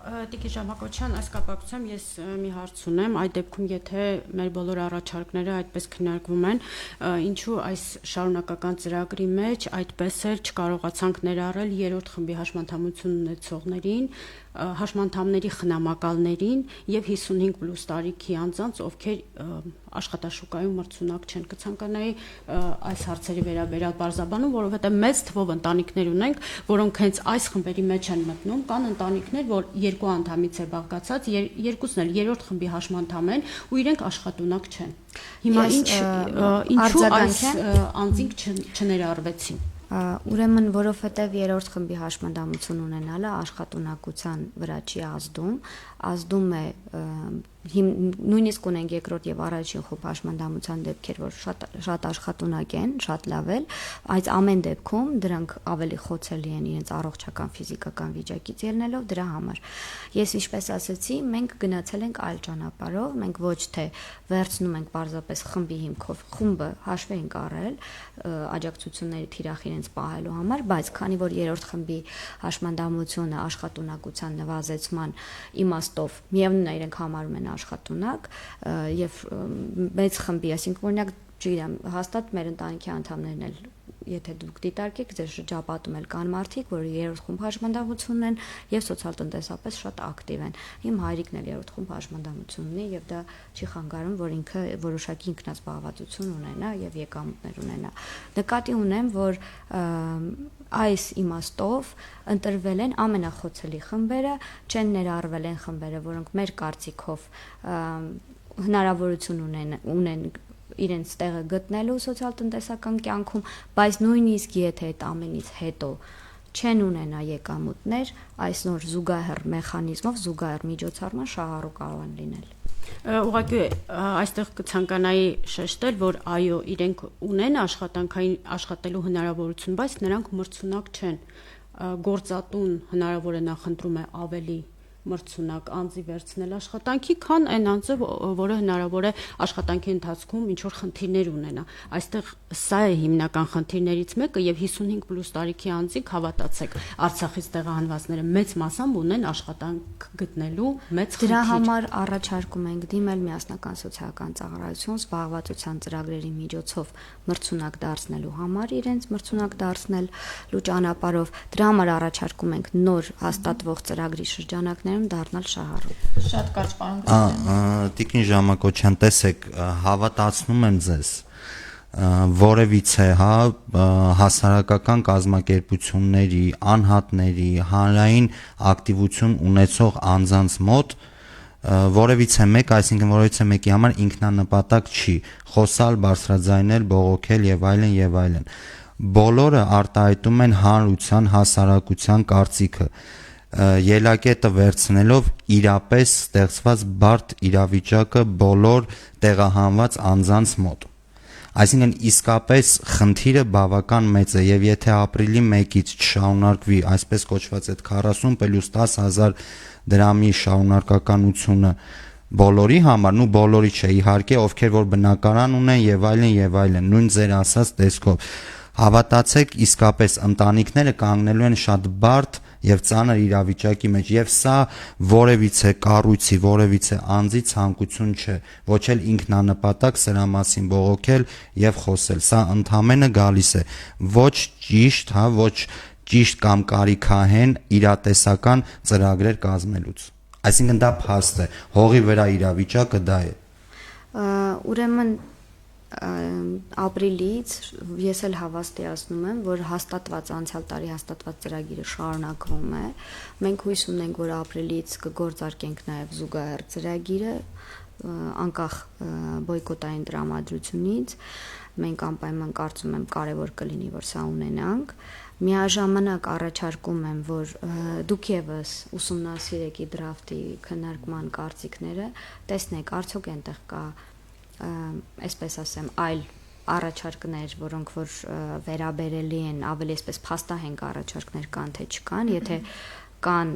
S3: Տիկին Ժամակոչյան, այս կապակցությամբ ես մի հարց ունեմ, այդ դեպքում եթե մեր բոլոր առաջարկները այդպես քննարկվում են, ինչու այս շարունակական ծրագրի մեջ այդպես էլ չկարողացանք ներառել երրորդ խմբի հաշմանդամություն ունեցողներին, հաշմանդամների խնամակալներին եւ 55+ տարիքի անձանց, ովքեր աշխատաշուկայում մրցունակ չեն։ Կցանկանայի այս հարցերի վերաբերյալ բարձրաբանում, որովհետեւ մեծ թվով ընտանիքներ ունենք, որոնք հենց այս խմբերի մեջ են մտնում, կան ընտանիքներ, որ երկու անդամից է բաղկացած, երկուսն էլ երրորդ խմբի հաշմանդամ են ու իրենք աշխատունակ չեն։ Հիմա ինչու այս անձինք չներառվեցին։
S2: Ուրեմն, որովհետև երրորդ խմբի հաշմանդամություն ունենալը աշխատունակության վրա չի ազդում է նույնիսկ ունենք երկրորդ եւ առաջին խումբ հաշմանդամության դեպքեր, որ շատ աշխատունակ են, շատ լավ էլ, այս ամեն դեպքում դրանք ավելի խոցելի են իրենց առողջական ֆիզիկական վիճակից ելնելով դրա համար։ Ես ինչպես ասացի, մենք գնացել ենք այլ ճանապարհով, մենք ոչ թե վերցնում ենք պարզապես խմբի հիմքով, խումբը հաշվի ենք առել աջակցությունների թիրախ իրենց պահելու համար, բայց քանի որ երրորդ խմբի հաշմանդամությունը աշխատունակության նվազեցման իմաստով միևնույն է իրենք համարում են աշխատունակ եւ մեծ խմբի, այսինքն օրինակ, չգիտեմ, հաստատ մեր ընտանիքի անդամներն էլ, եթե դուք դիտարկեք, ձեր շրջապատում էլ կան մարդիկ, որ երրորդ խումբ հաշմանդամություն ունեն եւ սոցիալ-տնտեսապես շատ ակտիվ են։ Իմ հայրիկն էլ երրորդ խումբ հաշմանդամություն ունի եւ դա չի խանգարում, որ ինքը որոշակի ինքնազբաղվածություն ունենա եւ եկամուտներ ունենա։ Նկատի ունեմ, որ այս իմաստով ընտրվել են ամենախոցելի խմբերը, չեն ներառվել են խմբերը, որոնք մեր կարծիքով հնարավորություն ունեն իրենց տեղը գտնելու սոցիալ-տնտեսական կյանքում, բայց նույնիսկ եթե այդ ամենից հետո չեն ունենա եկամուտներ, այս նոր զուգահեռ մեխանիզմով, զուգահեռ միջոցառման շահառու կարող են լինել։
S3: Ուղղակի այստեղ կցանկանայի շեշտել, որ այո, իրենք ունեն աշխատելու հնարավորություն, բայց նրանք մրցունակ չեն։ Գործատուն հնարավոր է նախընտրում է ավելի մրցունակ անձի վերցնել աշխատանքի, քան այն անձը, որը հնարավոր է աշխատանքի ընթացքում ինչ որ խնդիրներ ունենա։ Այստեղ սա է հիմնական խնդիրներից մեկը եւ 55+ տարիքի անձիկ, հավատացեք, Արցախից տեղահանվածները մեծ մասամբ ունեն աշխատանք գտնելու մեծ խնդիր։
S2: Դրա համար առաջարկում ենք դիմել միասնական սոցիալական ծառայություն զբաղվածության ծրագրերի միջոցով մրցունակ դարձնելու համար իրենց մրցունակ դարձնելու ճանապարհով։ Դրա համար առաջարկում ենք նոր հաստատվող ծրագրի շրջանակներում դառնալ շահառու։
S1: Շատ կարճ, պարոն
S4: Տիկին Ժամակոչյան, տեսեք, հավատացնում եմ ձեզ, որևիցե հասարակական կազմակերպությունների, անհատների, հանրային ակտիվություն ունեցող անձանց մոտ որևիցե մեկ, այսինքն որևիցե մեկի համար ինքնանպատակ չի խոսալ, բարձրաձայնել, բողոքել եւ այլն եւ այլն։ Բոլորը արտահայտում են հանրության, հասարակության կարծիքը, ելակետը վերցնելով իրապես ստեղծված բարդ իրավիճակը բոլոր տեղահանված անձանց մոտ։ Այսինքն իսկապես խնդիրը բավական մեծ է եւ եթե ապրիլի 1-ից չշարունակվի այսպես կոչված այդ 40+10,000 դրամի շարունակականությունը բոլորի համար, բոլորի չէ, իհարկե, ովքեր որ բնակարան ունեն եւ այլն, նույն ձեր ասած տեսքով, հավատացեք, իսկապես ընտանիքները կանգնելու են շատ բարդ եւ ծանր իրավիճակի մեջ եւ սա որևիցե կառույցի, որևիցե անձի ցանկություն չէ, ոչ էլ ինքնանպատակ սրա մասին բողոքել եւ խոսել, սա ընդհանրապես գալիս է ոչ ճիշտ, ոչ ճիշտ կամ կարիքահեն իրատեսական ծրագրեր կազմելուց։ Այսինքն դա փաստ է, հողի վրա իրավիճակը դա է։
S2: Ուրեմն ապրիլից ես էլ հավաստիացնում եմ, որ հաստատված անցյալ տարի հաստատված ծրագիրը շարունակվում է։ Մենք հույս ունենք, որ ապրիլից կգործարկենք նաև զուգահեռ ծրագիրը, անկախ բոյկոտային տրամադրությունից։ Մենք անպայման կարծում եմ կարևոր կլինի, որ սա ունենանք։ Միաժամանակ առաջարկում եմ, որ դուք եւս ուսումնասիրեք դրաֆտի քննարկման կարծիքները, տեսնեք, արդյոք այնտեղ կա այսպես ասեմ, այլ առաջարկներ, որոնք որ վերաբերելի են, ավելի այսպես փաստահենք առաջարկներ կան թե չկան, եթե կան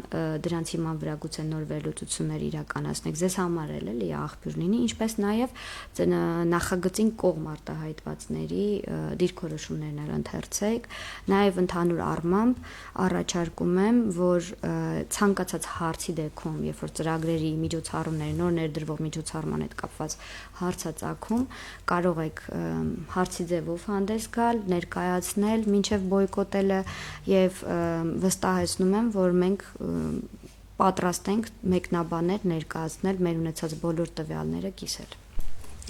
S2: դրանց հիման վրա գուցե նոր վերլուծություններ իրականացնեք, ձեզ համար էլի աղբյուր լինի, ինչպես նաև նախագծին կողմ արտահայտվածների դիրքորոշումներն ընթերցեք, նաև ընդհանուր առմամբ առաջարկում եմ, որ ցանկացած հարցի դեպքում, երբ որ ծրագրերի միջոցառումների նոր ներդրվող միջոցառման հետ կապված հարցածագում, կարող եք հարցի ձևով հանդես գալ, ներկայացնել մինչև բոյկոտելը եւ վստահեցնում եմ, որ մենք պատրաստ ենք մեկնաբանել, ներկայացնել մեր ունեցած բոլոր տվյալները կիսել։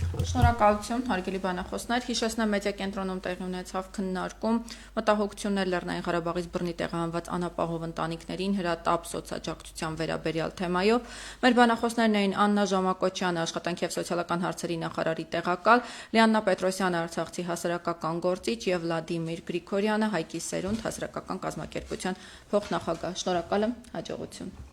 S1: Շնորհակալություն, հարգելի բանախոսներ, հիշեցնեմ մեդիա կենտրոնում տեղի ունեցավ քննարկում մտահոգություններ Լեռնային Ղարաբաղից բռնի տեղահանված անապահով ընտանիքներին հրատապ սոցիալական վերաբերյալ թեմայով։ Մեր բանախոսներն էին Աննա Ժամակոչյանը, աշխատանքի եւ սոցիալական հարցերի նախարարի տեղակալ, Լիաննա Պետրոսյանը, Արցախցի հասարակական գործիչ եւ Վլադիմիր Գրիգորյանը, Հայկի Սերունդ հասարակական կազմակերպության փոխնախագահ։ Շնորհակալ եմ, հաջողություն։